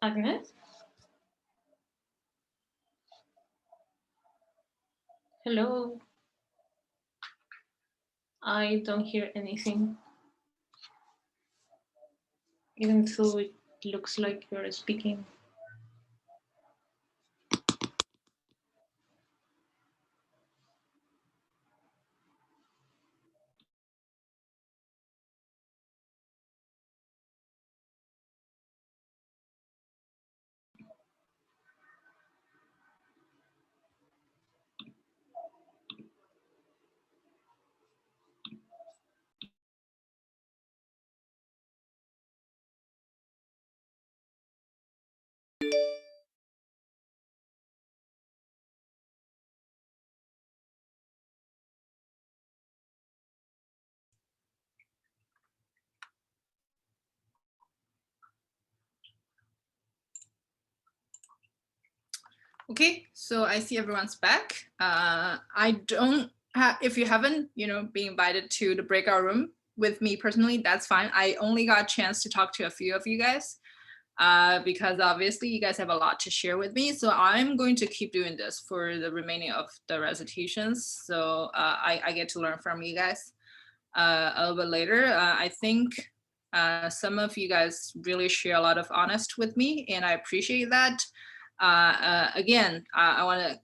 Agnes? Hello. I don't hear anything. Even though it looks like you're speaking. Okay, so I see everyone's back. I don't have, if you haven't, been invited to the breakout room with me personally, that's fine. I only got a chance to talk to a few of you guys because obviously you guys have a lot to share with me. So I'm going to keep doing this for the remaining of the recitations. So I get to learn from you guys a little bit later. I think some of you guys really share a lot of honest with me, and I appreciate that. Again, I want to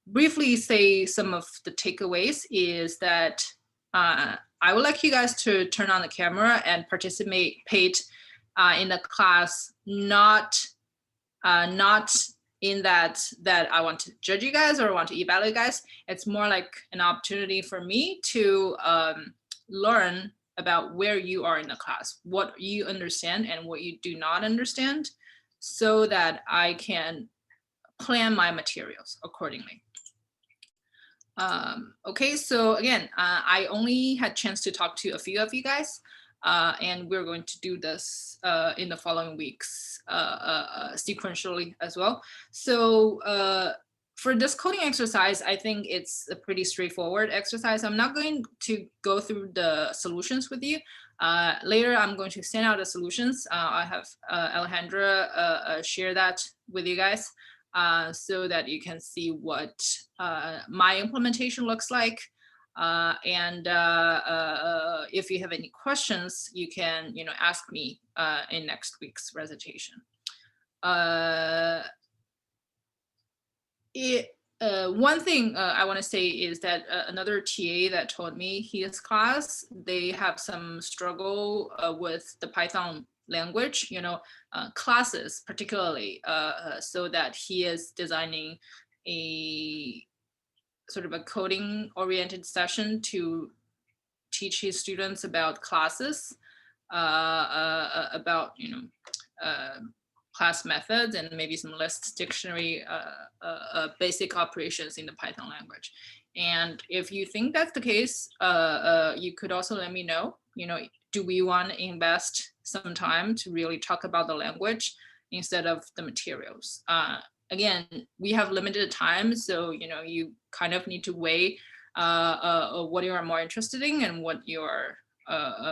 briefly say some of the takeaways is that I would like you guys to turn on the camera and participate in the class, not in that I want to judge you guys or want to evaluate you guys. It's more like an opportunity for me to learn about where you are in the class, what you understand and what you do not understand, so that I can plan my materials accordingly. Okay, so again, I only had a chance to talk to a few of you guys, and we're going to do this in the following weeks sequentially as well. So for this coding exercise, I think it's a pretty straightforward exercise. I'm not going to go through the solutions with you. Later, I'm going to send out the solutions. I have Alejandra share that with you guys so that you can see what my implementation looks like. And if you have any questions, you can ask me in next week's recitation. One thing I want to say is that another TA that told me his class, they have some struggle with the Python language, classes particularly, so that he is designing a sort of a coding oriented session to teach his students about classes, about class methods and maybe some list dictionary basic operations in the Python language. And if you think that's the case, you could also let me know, do we want to invest some time to really talk about the language instead of the materials? Again, we have limited time, so you kind of need to weigh what you are more interested in and what you're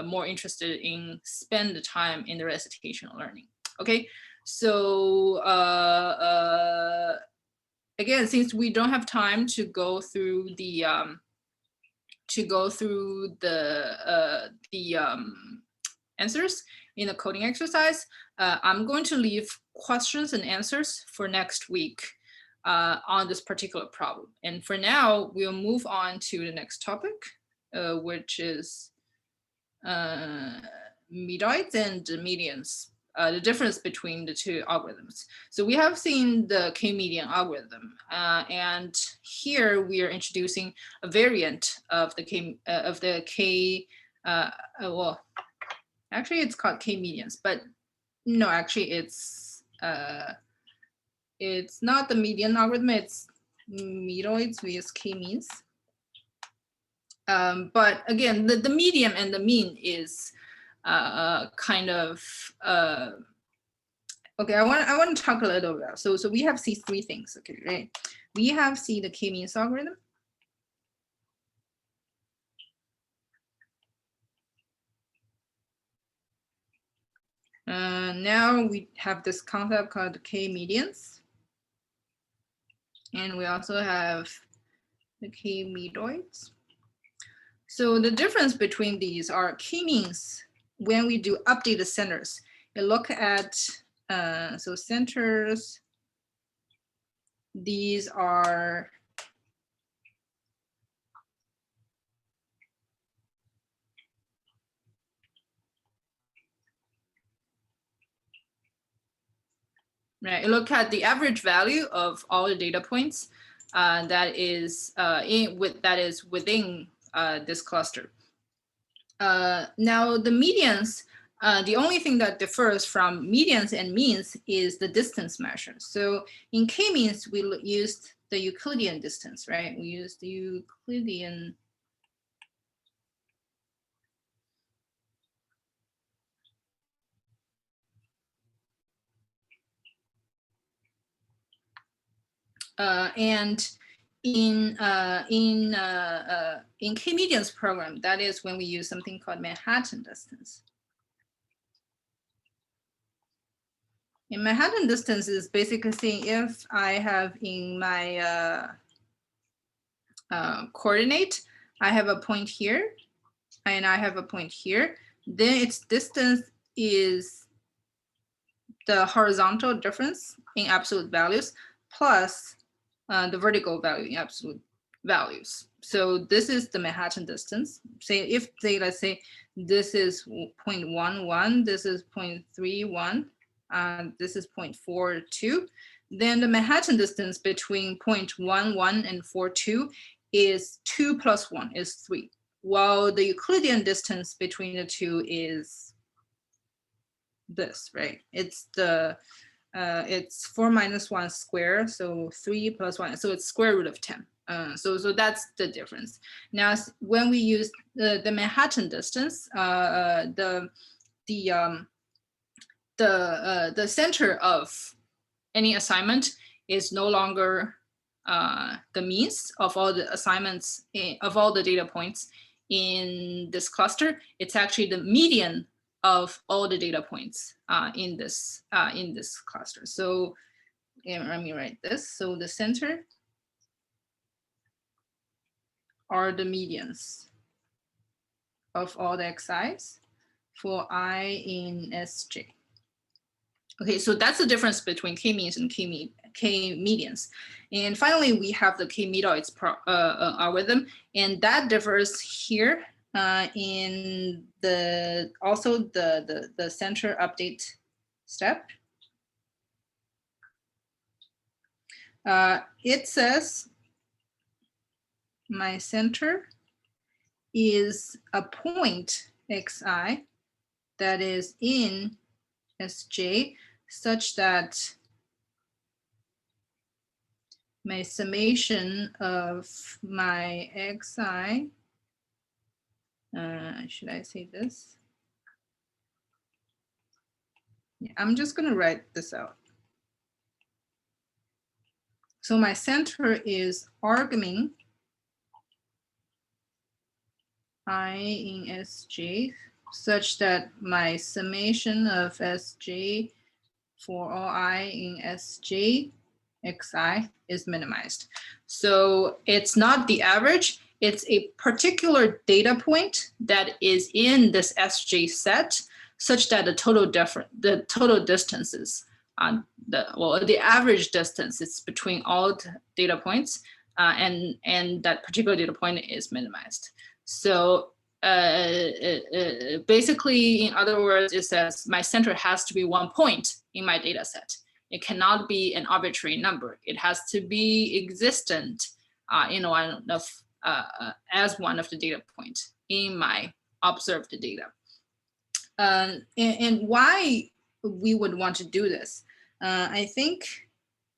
more interested in spend the time in the recitation learning. Okay, so again, since we don't have time to go through the answers in the coding exercise, I'm going to leave questions and answers for next week on this particular problem. And for now, we'll move on to the next topic, which is medoids and medians, the difference between the two algorithms. So we have seen the k-median algorithm, and here we are introducing a variant of the k, well, actually it's called k-medians, but no, actually it's not the median algorithm, it's medoids vs k-means. But again, the median and the mean is kind of okay. I want to talk a little about. So we have these three things. Okay, right? We have the k-means algorithm. Now we have this concept called k-medians. And we also have the k-medoids. So the difference between these are k-means. When we do update the centers, you look at, so centers, these are right. You look at the average value of all the data points that is within this cluster. Now the medians, the only thing that differs from medians and means is the distance measure. So in k-means, we used the Euclidean distance, right? We used the Euclidean and in k-medians program, that is when we use something called Manhattan distance. In Manhattan distance is basically saying if I have in my coordinate, I have a point here and I have a point here, then its distance is the horizontal difference in absolute values plus the vertical value in absolute values. So this is the Manhattan distance. Say if let's say this is 0.11, this is 0.31, this is 0.42, then the Manhattan distance between 0.11 and 42 is 2 plus 1 is 3, while the Euclidean distance between the two is this, right? It's the it's 4 minus 1 square, so 3 plus 1, so it's square root of 10. So that's the difference. Now, when we use the Manhattan distance, the center of any assignment is no longer the means of all the assignments of all the data points in this cluster. It's actually the median of all the data points in this cluster. So let me write this. So the center are the medians of all the xi's for I in Sj. Okay, so that's the difference between k-means and k-medians. And finally, we have the k-medoids algorithm, and that differs here in the center update step. It says my center is a point xi that is in Sj such that my summation of my xi, should I say this? Yeah, I'm just going to write this out. So my center is argmin I in Sj such that my summation of Sj for all I in Sj xi is minimized. So it's not the average, it's a particular data point that is in this Sj set such that the total distances on the average distance is between all the data points and that particular data point is minimized. So basically, in other words, it says my center has to be one point in my data set. It cannot be an arbitrary number. It has to be existent in one of as one of the data points in my observed data. And why we would want to do this? I think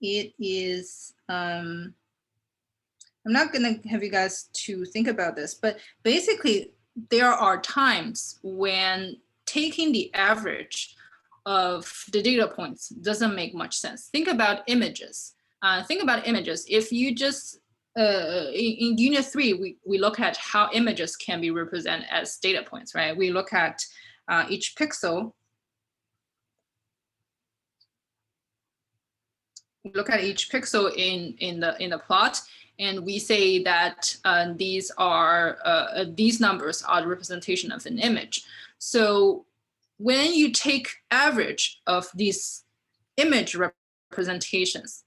it is. I'm not going to have you guys to think about this, but basically there are times when taking the average of the data points doesn't make much sense. Think about images. If you just, in Unit 3, we look at how images can be represented as data points, right? We look at each pixel we look at each pixel in the plot, and we say that these numbers are the representation of an image. So when you take average of these image representations,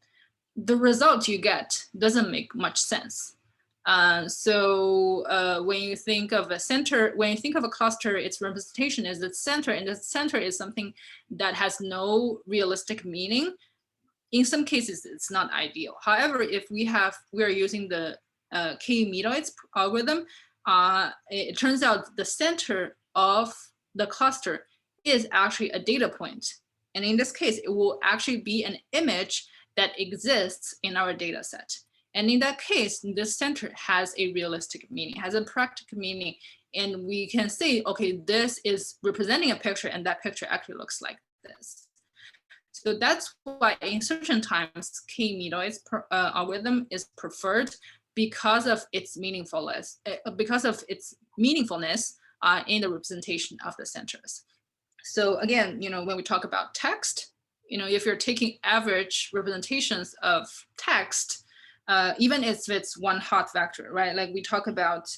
the result you get doesn't make much sense. So when you think of a center, when you think of a cluster, its representation is the center, and the center is something that has no realistic meaning. In some cases, it's not ideal. However, if we are using the k-medoids algorithm, it turns out the center of the cluster is actually a data point. And in this case, it will actually be an image that exists in our data set. And in that case, this center has a realistic meaning, has a practical meaning. And we can say, okay, this is representing a picture, and that picture actually looks like this. So that's why insertion times k-medoids algorithm is preferred, because of its meaningfulness, in the representation of the centers. So again, when we talk about text, if you're taking average representations of text, even if it's one hot vector, right? Like we talk about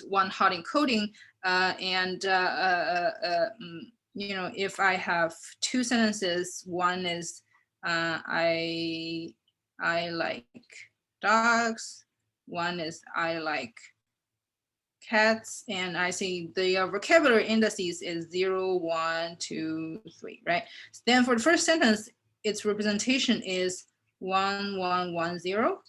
one hot encoding, if I have two sentences, one is I like dogs, one is I like cats, and I see the vocabulary indices is 0, 1, 2, 3, right? Then for the first sentence, its representation is 1, 1, 1, 0.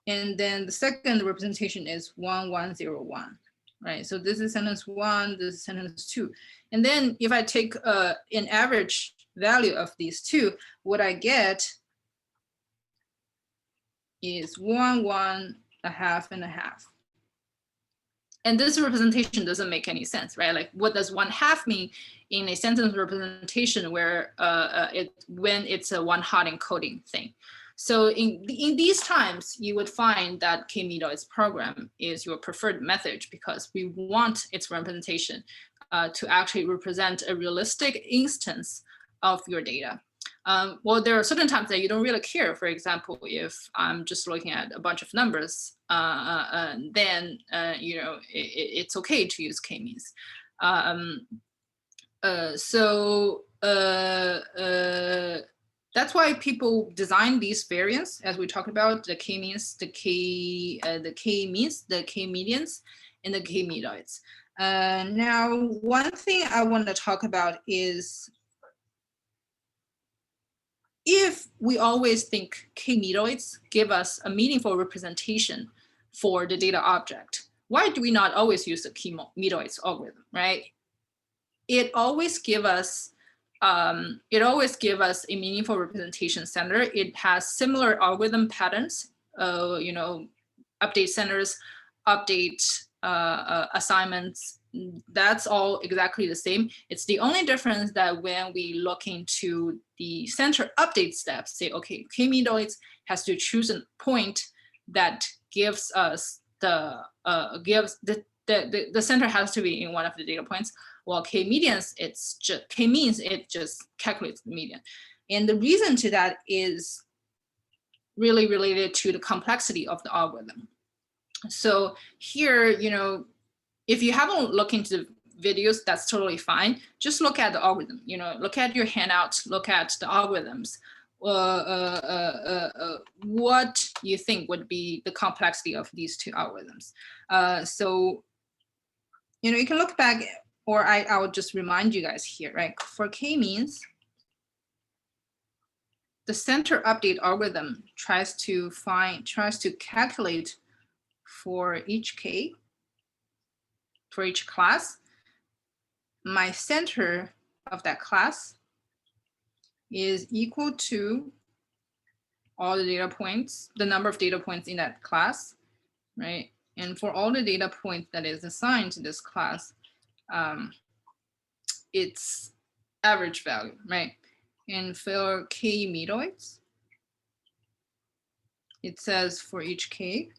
And then the second representation is 1, 1, 0, 1, right? So this is sentence 1, this is sentence 2. And then if I take an average value of these two, what I get is 1, 1, a half, and a half. And this representation doesn't make any sense, right? Like, what does 1/2 mean in a sentence representation where when it's a one hot encoding thing? So in these times, you would find that k-medoids program is your preferred method, because we want its representation to actually represent a realistic instance of your data. Well, there are certain times that you don't really care. For example, if I'm just looking at a bunch of numbers, then it's okay to use k-means. That's why people design these variants, as we talked about, the k-means, the k-means, the k-medians, and the k-medoids. Now, one thing I want to talk about is, if we always think k-medoids give us a meaningful representation for the data object, why do we not always use the k-medoids algorithm, right? It always gives us a meaningful representation center. It has similar algorithm patterns, update centers, update assignments. That's all exactly the same. It's the only difference that when we look into the center update steps, say, okay, k-medoids has to choose a point that gives us the center has to be in one of the data points. While k-medians, k-means, it just calculates the median. And the reason to that is really related to the complexity of the algorithm. So here, if you haven't looked into the videos, that's totally fine. Just look at the algorithm, look at your handout, look at the algorithms. What you think would be the complexity of these two algorithms. So, you can look back, or I will just remind you guys here, right? For k-means, the center update algorithm tries to calculate for each k, for each class, my center of that class is equal to all the data points, the number of data points in that class, right? And for all the data points that is assigned to this class, its average value, right? And for k-medoids, it says for each k,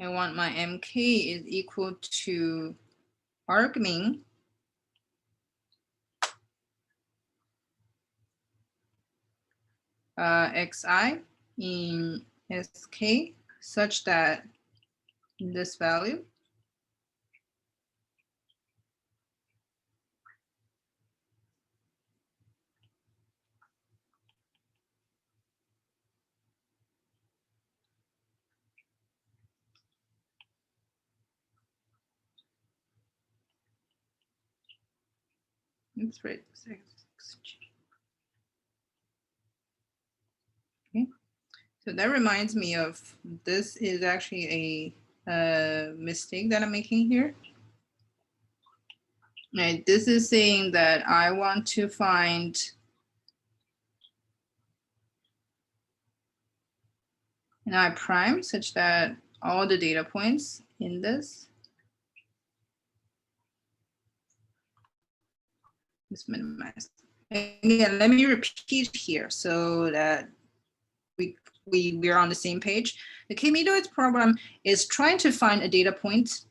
I want my mk is equal to argmin xi in sk such that this value That's right. Okay. So that reminds me of, this is actually a mistake that I'm making here. Right, this is saying that I want to find an I prime such that all the data points in this is minimized. Again, let me repeat here so that we're on the same page. The K-medoids problem is trying to find a data point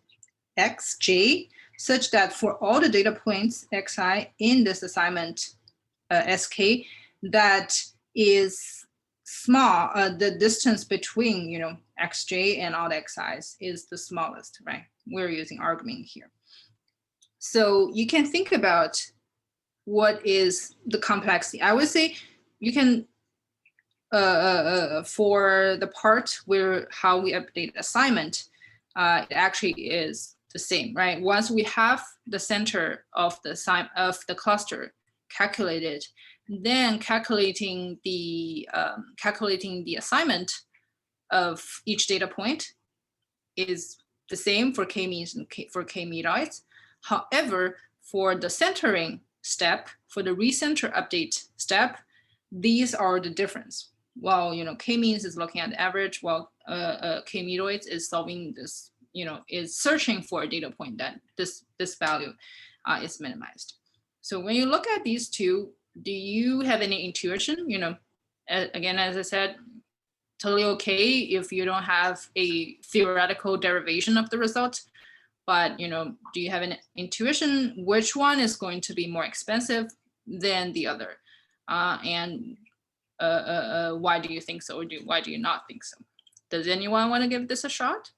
xj such that for all the data points xi in this assignment sk, that is small, the distance between xj and all the xi's is the smallest, right? We're using argument here. So you can think about what is the complexity. I would say you can, for the part where how we update assignment, it actually is the same, right? Once we have the center of the cluster calculated, then calculating the assignment of each data point is the same for k-means and for k-medoids. However, for the centering step, for the recenter update step, these are the difference. While k-means is looking at the average, while k-medoids is solving this, is searching for a data point that this value is minimized. So when you look at these two, do you have any intuition? Again, as I said, totally okay if you don't have a theoretical derivation of the result, but do you have an intuition which one is going to be more expensive than the other? And why do you think so, or why do you not think so? Does anyone want to give this a shot?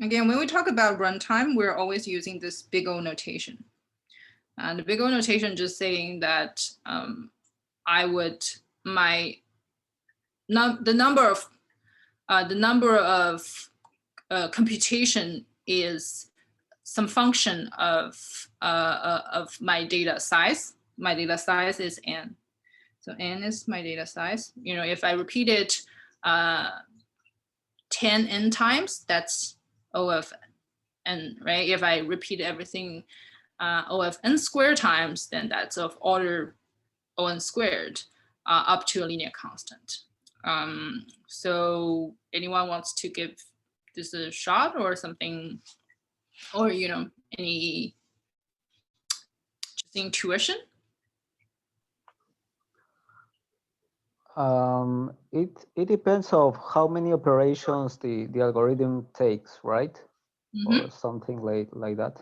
Again, when we talk about runtime, we're always using this big O notation. And the big O notation just saying that the number of computation is some function of my data size. My data size is n. So n is my data size. If I repeat it 10n times, that's O of n, right? If I repeat everything O of n squared times, then that's of order O n squared up to a linear constant. So anyone wants to give this a shot or something, or any just intuition? It depends of how many operations the algorithm takes, right? Mm-hmm. Or something like that.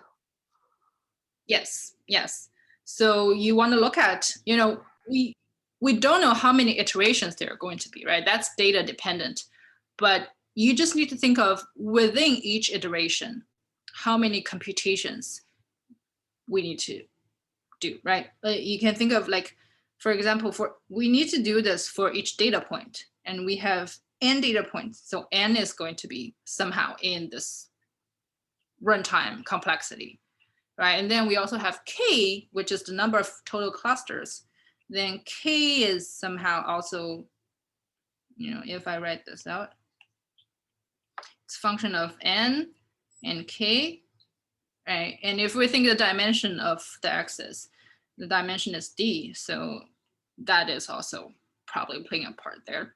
Yes. So you want to look at, we don't know how many iterations there are going to be, right? That's data dependent, but you just need to think of within each iteration, how many computations we need to do, right? You can think of, like, for example, we need to do this for each data point, and we have n data points. So n is going to be somehow in this runtime complexity, right? And then we also have k, which is the number of total clusters. Then k is somehow also, if I write this out, it's a function of n and k, right? And if we think the dimension of the axis, the dimension is d, so that is also probably playing a part there.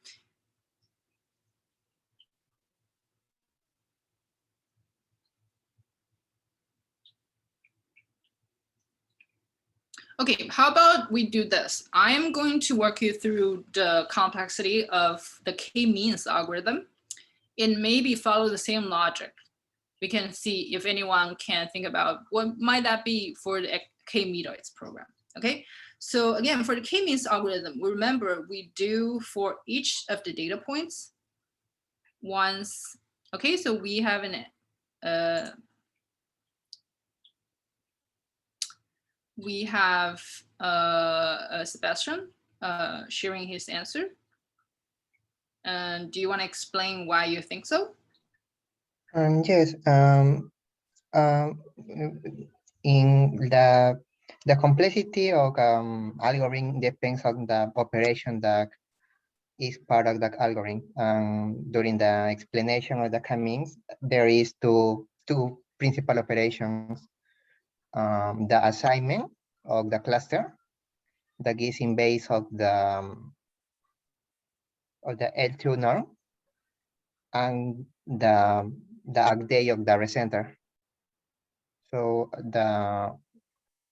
Okay, how about we do this? I am going to walk you through the complexity of the k-means algorithm and maybe follow the same logic. we can see if anyone can think about what might that be for the k-meanoids program. Okay, so again, for the k-means algorithm, remember we do for each of the data points once. Okay, so we have an we have Sebastian sharing his answer. And do you want to explain why you think so? Yes. In the complexity of algorithm depends on the operation that is part of the algorithm. During the explanation of the k-means, there is two principal operations. The assignment of the cluster that is in base of the L2 norm, and the update of the recenter. So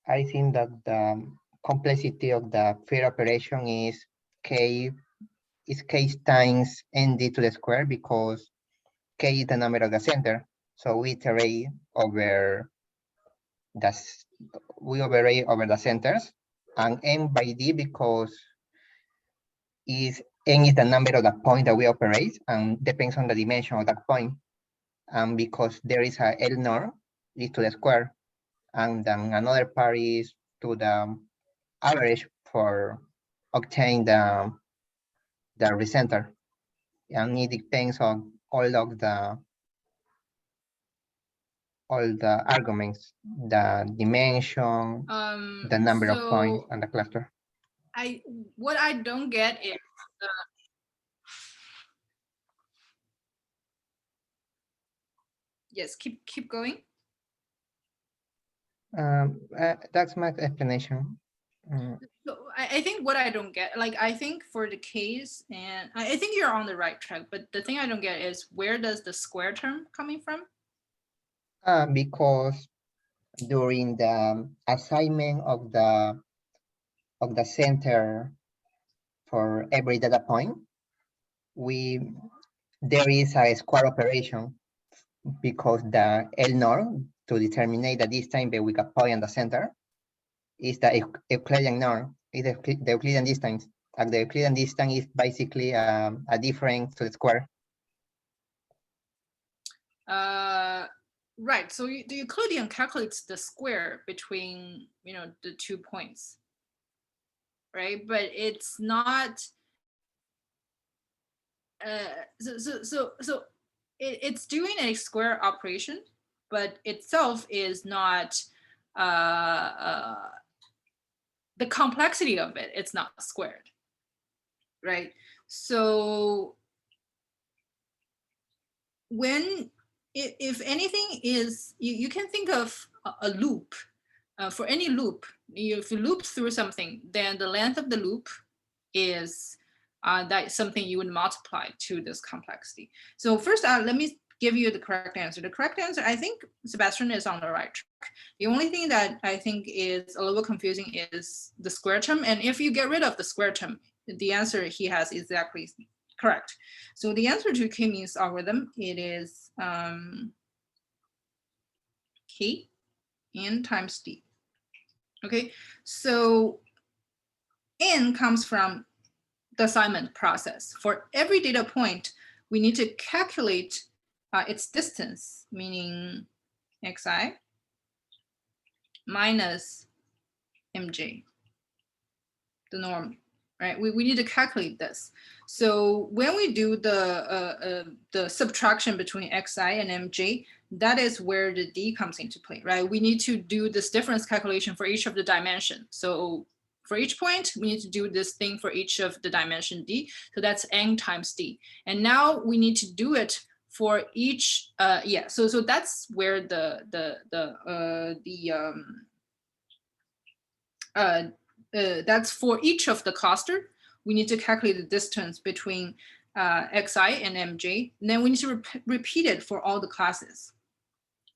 I think that the complexity of the fair operation is k times nd to the square, because k is the number of the center. So we iterate over the centers, and n by d because n is the number of the point that we operate and depends on the dimension of that point. And because there is a L norm, is to the square, and then another part is to the average for obtain the recenter. And it depends on all the arguments, the dimension, the number of points, and the cluster. What I don't get is yes, keep going. That's my explanation. So I think what I don't get, like I think for the case, and I think you're on the right track, but the thing I don't get is where does the square term coming from? Because during the assignment of the center for every data point, there is a square operation, because the L norm to determine the distance between a point and the center is the Euclidean norm, is the Euclidean distance. And the Euclidean distance is basically a difference to the square. Right. So the Euclidean calculates the square between the 2 points, right? But it's not. So it's doing a square operation, but itself is not the complexity of it. It's not squared, right? So if anything is, you can think of a loop. For any loop, if you loop through something, then the length of the loop is that's something you would multiply to this complexity. So first, let me give you the correct answer. The correct answer, I think Sebastian is on the right track. The only thing that I think is a little confusing is the square term. And if you get rid of the square term, the answer he has is exactly correct. So the answer to k-means algorithm, it is k n times d. Okay, so n comes from the assignment process. For every data point, we need to calculate its distance, meaning xi minus mj, the norm, right? We need to calculate this. So when we do the subtraction between xi and mj, that is where the d comes into play, right? We need to do this difference calculation for each of the dimension. So for each point, we need to do this thing for each of the dimension d. So that's n times d. And now we need to do it for each. So that's where that's for each of the cluster. We need to calculate the distance between xi and mj. And then we need to repeat it for all the classes,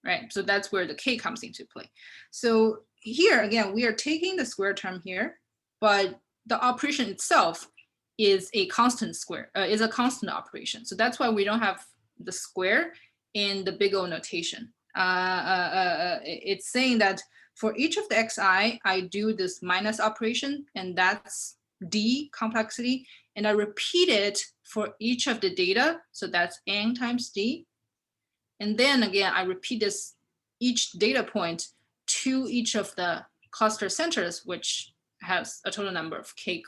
right? So that's where the k comes into play. So here again, we are taking the square term here, but the operation itself is a constant square, is a constant operation. So that's why we don't have the square in the big O notation. It's saying that for each of the xi, I do this minus operation, and that's d complexity, and I repeat it for each of the data, so that's n times d. And then again, I repeat this each data point to each of the cluster centers, which has a total number of k,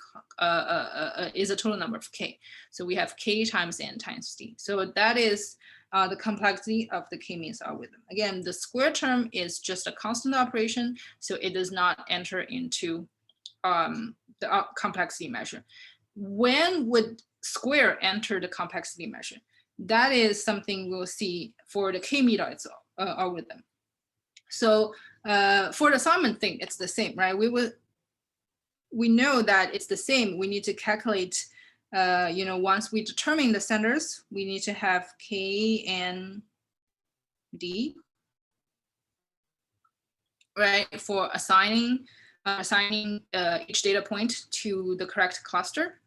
is a total number of k. So we have k times n times d. So that is the complexity of the k-means algorithm. Again, the square term is just a constant operation, so it does not enter into the complexity measure. When would square enter the complexity measure? That is something we'll see for the k-medoids algorithm. So for the Simon thing, it's the same, right? We know that it's the same. We need to calculate, once we determine the centers, we need to have k and d, right? For assigning each data point to the correct cluster.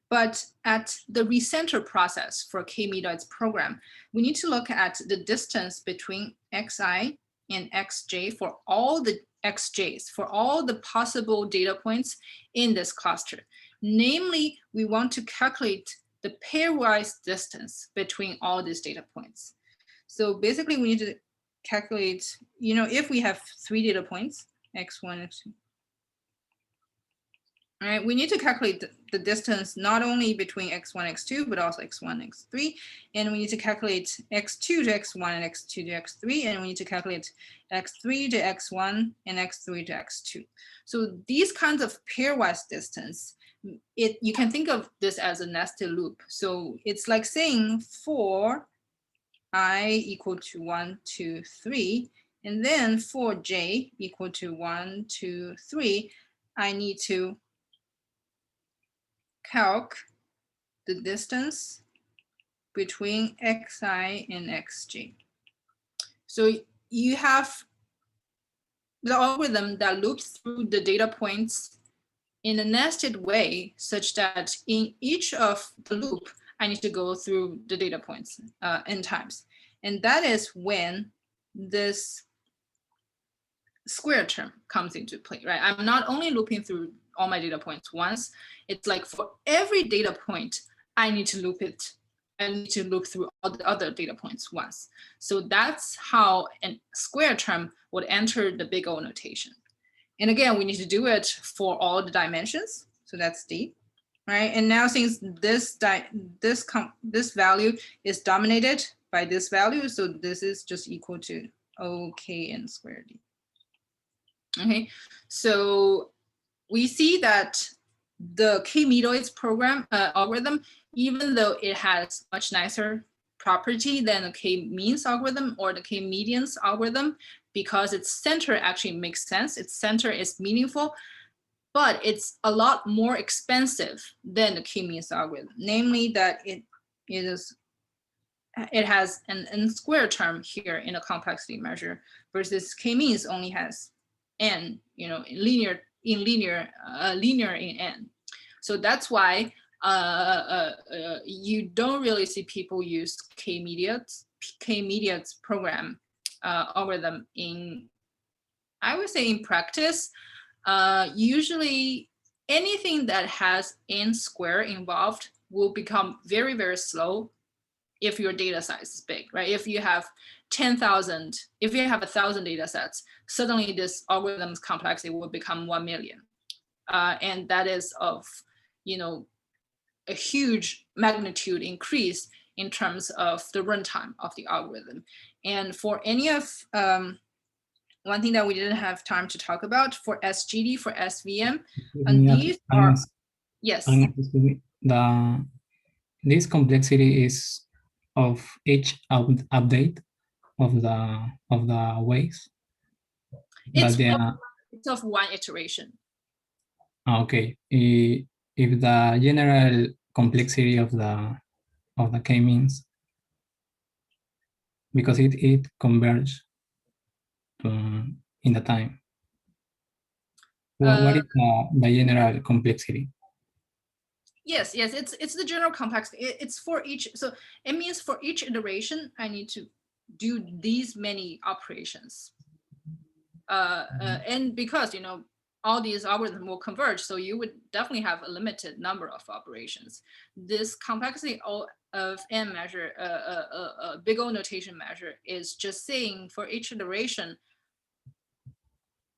But at the recenter process for k-medoids program, we need to look at the distance between xi and xj for all the xj's, for all the possible data points in this cluster. Namely, we want to calculate the pairwise distance between all these data points. So basically we need to calculate, if we have 3 data points, x1, x2, right, we need to calculate the distance not only between x1, x2, but also x1, x3. And we need to calculate x2 to x1 and x2 to x3. And we need to calculate x3 to x1 and x3 to x2. So these kinds of pairwise distance, you can think of this as a nested loop. So it's like saying for I equal to 1, 2, 3, and then for j equal to 1, 2, 3, I need to calc the distance between xi and xj. So you have the algorithm that loops through the data points in a nested way, such that in each of the loop, I need to go through the data points n times. And that is when this square term comes into play, right? I'm not only looping through all my data points once. It's like for every data point, I need to loop it. I need to loop through all the other data points once. So that's how a square term would enter the big O notation. And again, we need to do it for all the dimensions. So that's d, right? And now since this value is dominated by this value, so this is just equal to OKN squared d. Okay, so we see that the k-medoids program algorithm, even though it has much nicer property than the k-means algorithm or the k-medians algorithm, because its center actually makes sense, its center is meaningful, but it's a lot more expensive than the k-means algorithm. Namely that it has an n square term here in a complexity measure, versus k-means only has n, linear in n. So that's why you don't really see people use k-mediads program algorithm in, I would say, in practice. Usually anything that has n square involved will become very, very slow if your data size is big, right? If you have 10,000, if you have 1,000 data sets, suddenly this algorithm's complexity will become 1 million. And that is of, a huge magnitude increase in terms of the runtime of the algorithm. And for any of, one thing that we didn't have time to talk about, for SGD, for SVM, and these are, yes. This complexity is of each update of the weights. It's of one iteration. Okay. If the general complexity of the k-means, because it converges in the time. What is the general complexity? Yes, it's the general complexity. It's for each, so it means for each iteration, I need to do these many operations. And because, all these algorithms will converge, so you would definitely have a limited number of operations. This complexity of n measure, a big O notation measure, is just saying for each iteration,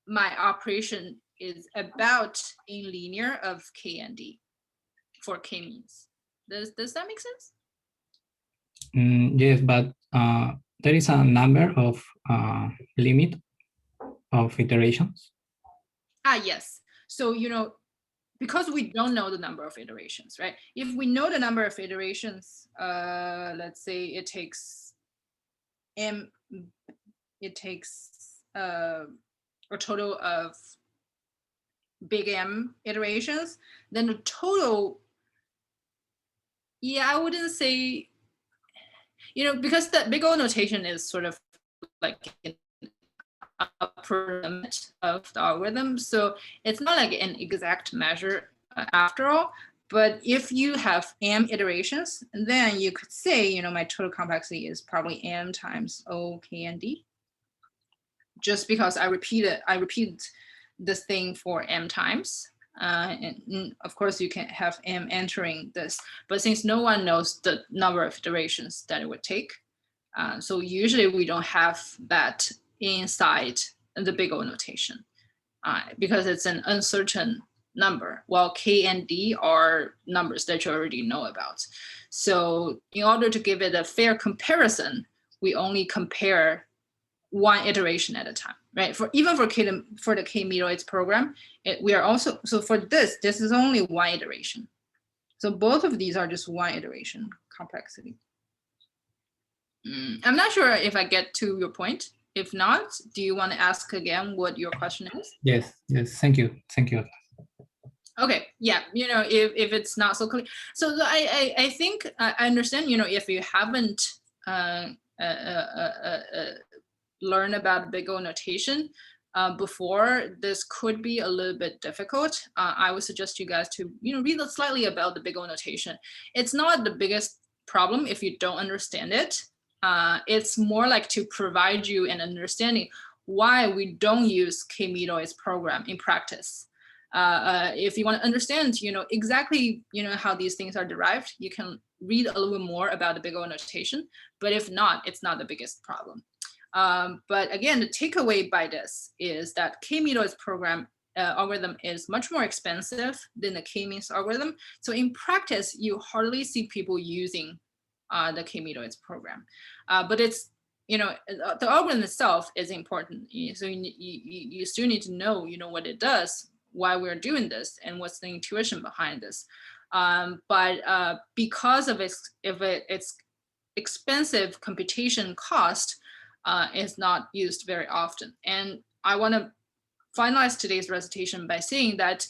my operation is about in linear of k and d for k means. Does that make sense? Yes, but there is a number of limit of iterations. Yes. So, because we don't know the number of iterations, right? If we know the number of iterations, let's say it takes a total of big M iterations, then the total, I wouldn't say, because the big O notation is sort of like an upper limit of the algorithm. So it's not like an exact measure after all. But if you have M iterations, then you could say, my total complexity is probably M times O, K, and D. Just because I repeat this thing for M times. And of course, you can have M entering this. But since no one knows the number of iterations that it would take, so usually we don't have that inside the big O notation because it's an uncertain number, while K and D are numbers that you already know about. So in order to give it a fair comparison, we only compare one iteration at a time, right? Even for the K-medoids program, we are also, so for this is only one iteration. So both of these are just one iteration complexity. I'm not sure if I get to your point. If not, do you want to ask again what your question is? Yes, thank you. Okay, yeah, if it's not so clear. So I think I understand, if you haven't learned about big O notation before, this could be a little bit difficult. I would suggest you guys to, read slightly about the big O notation. It's not the biggest problem if you don't understand it. It's more like to provide you an understanding why we don't use K-medoids program in practice. If you want to understand, exactly, how these things are derived, you can read a little bit more about the big O notation. But if not, it's not the biggest problem. But again, the takeaway by this is that K-medoids program algorithm is much more expensive than the K-means algorithm. So in practice, you hardly see people using the K-medoids program. But it's, the algorithm itself is important. So you still need to know, what it does, why we're doing this, and what's the intuition behind this. But because of its expensive computation cost, is not used very often. And I want to finalize today's recitation by saying that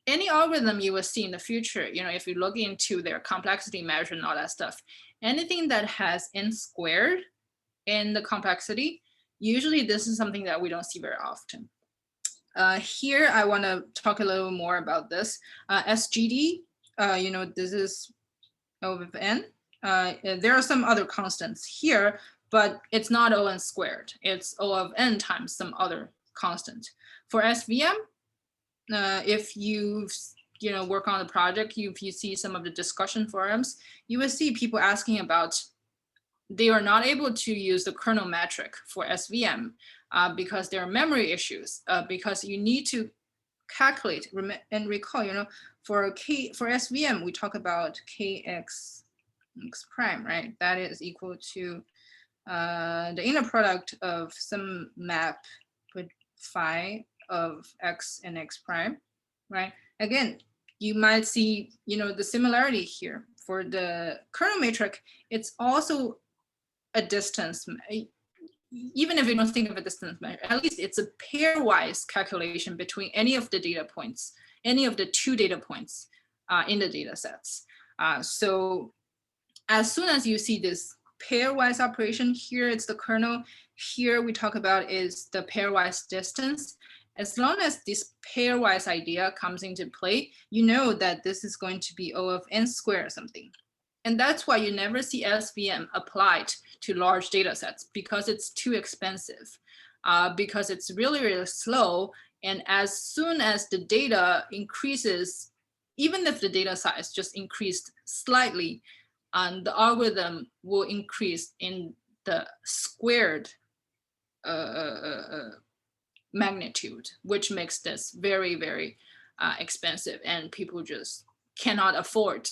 any algorithm you will see in the future, if you look into their complexity measure and all that stuff, anything that has n squared in the complexity, usually this is something that we don't see very often. Here, I want to talk a little more about this. SGD, this is O of n. There are some other constants here, but it's not O n squared. It's O of n times some other constant. For SVM, if you work on the project, if you see some of the discussion forums, you will see people asking about, they are not able to use the kernel metric for SVM because there are memory issues, because you need to calculate and recall, for SVM, we talk about kx x prime, right? That is equal to the inner product of some map with phi of x and x prime, right? Again, you might see, the similarity here. For the kernel matrix, it's also a distance. Even if you don't think of a distance measure, at least it's a pairwise calculation between any of the data points, any of the two data points in the data sets. So as soon as you see this pairwise operation, here it's the kernel, here we talk about is the pairwise distance. As long as this pairwise idea comes into play, you know that this is going to be O of n squared or something. And that's why you never see SVM applied to large data sets, because it's too expensive, because it's really, really slow. And as soon as the data increases, even if the data size just increased slightly, the algorithm will increase in the squared magnitude, which makes this very, very expensive, and people just cannot afford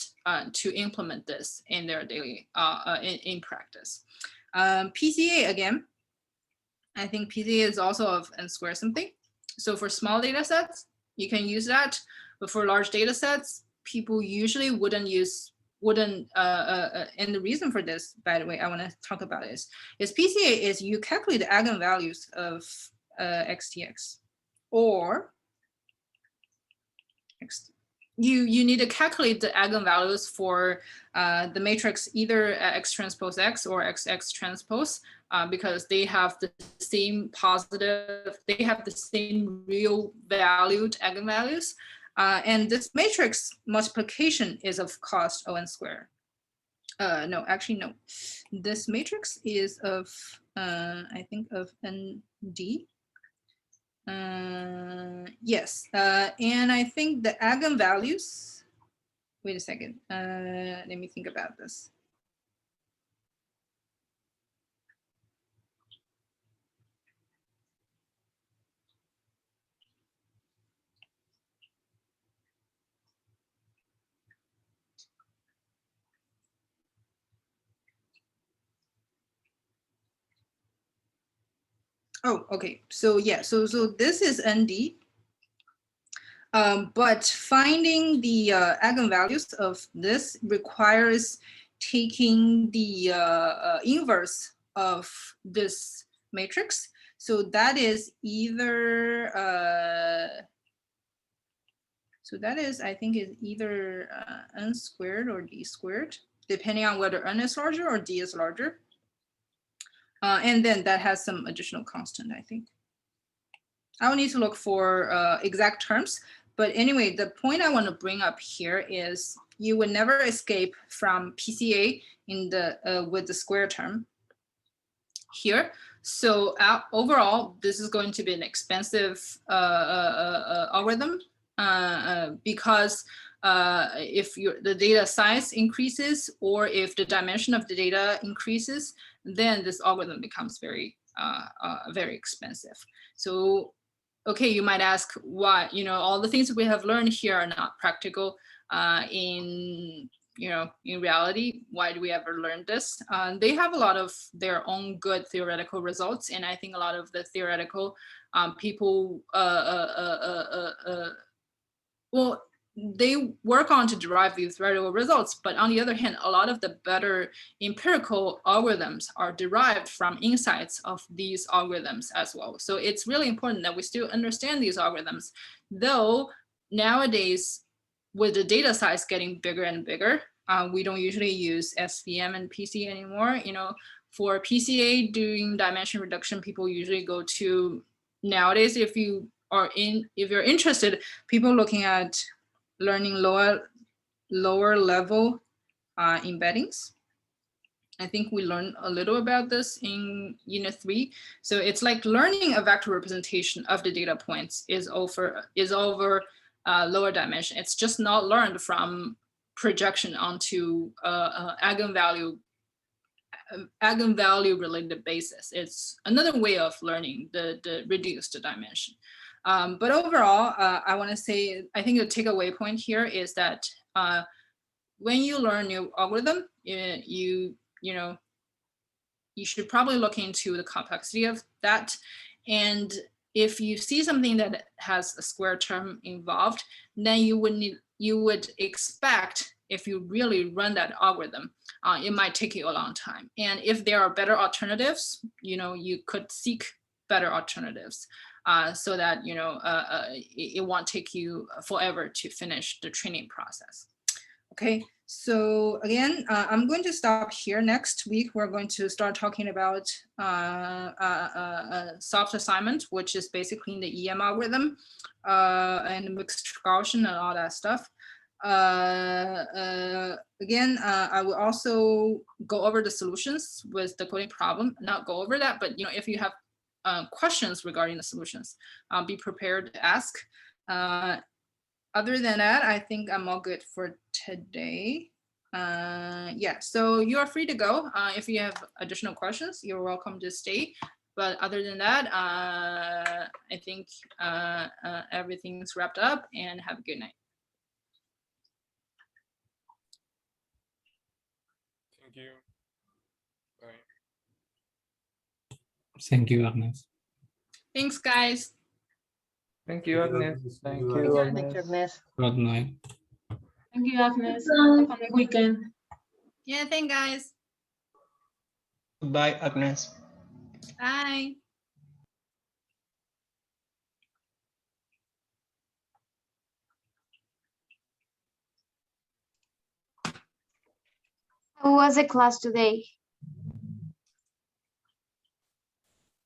to implement this in their daily in practice. PCA again, I think PCA is also of n squared something. So for small data sets, you can use that, but for large data sets, people usually wouldn't use and the reason for this, by the way, I want to talk about is PCA is you calculate the eigenvalues of XTX, or you need to calculate the eigenvalues for the matrix either X transpose X or XX transpose, because they have the same positive, they have the same real valued eigenvalues. And this matrix multiplication is of cost O(n) squared. No, actually, no. This matrix is of, I think, of ND. Yes, and I think the eigenvalues, wait a second, let me think about this. Oh, okay. So yeah, so this is ND. But finding the eigenvalues of this requires taking the inverse of this matrix. So that is either, so that is, I think, is either n squared or d squared, depending on whether n is larger or d is larger. And then that has some additional constant, I think. I will need to look for exact terms. But anyway, the point I want to bring up here is you would never escape from PCA in the with the square term here. So overall, this is going to be an expensive algorithm because if the data size increases, or if the dimension of the data increases, then this algorithm becomes very, very expensive. So, okay, you might ask why, all the things we have learned here are not practical in reality. Why do we ever learn this? They have a lot of their own good theoretical results. And I think a lot of the theoretical people, well, they work on to derive these theoretical results, but on the other hand, a lot of the better empirical algorithms are derived from insights of these algorithms as well. So it's really important that we still understand these algorithms, though nowadays, with the data size getting bigger and bigger, we don't usually use SVM and PCA anymore. For PCA doing dimension reduction, people usually go to, nowadays, if you're interested, people looking at learning lower level embeddings. I think we learned a little about this in Unit 3. So it's like learning a vector representation of the data points is over lower dimension. It's just not learned from projection onto eigenvalue related basis. It's another way of learning the reduced dimension. But overall, I want to say, I think the takeaway point here is that when you learn new algorithm, you should probably look into the complexity of that. And if you see something that has a square term involved, then you would expect, if you really run that algorithm, it might take you a long time. And if there are better alternatives, you could seek better alternatives. So that it won't take you forever to finish the training process. Okay, so again, I'm going to stop here. Next week, we're going to start talking about soft assignment, which is basically the EM algorithm and mixed Gaussian and all that stuff. Again, I will also go over the solutions with the coding problem, not go over that, but if you have questions regarding the solutions, be prepared to ask. Other than that, I think I'm all good for today. Yeah, so you are free to go. If you have additional questions, you're welcome to stay. But other than that, I think everything's wrapped up, and have a good night. Thank you. Bye. Thank you, Agnes. Thanks, guys. Thank you, Agnes. Thank you, you, Agnes. Agnes. Good night. Thank you, Agnes. Have a fun weekend. Yeah, thanks, guys. Goodbye, Agnes. Bye. How was the class today?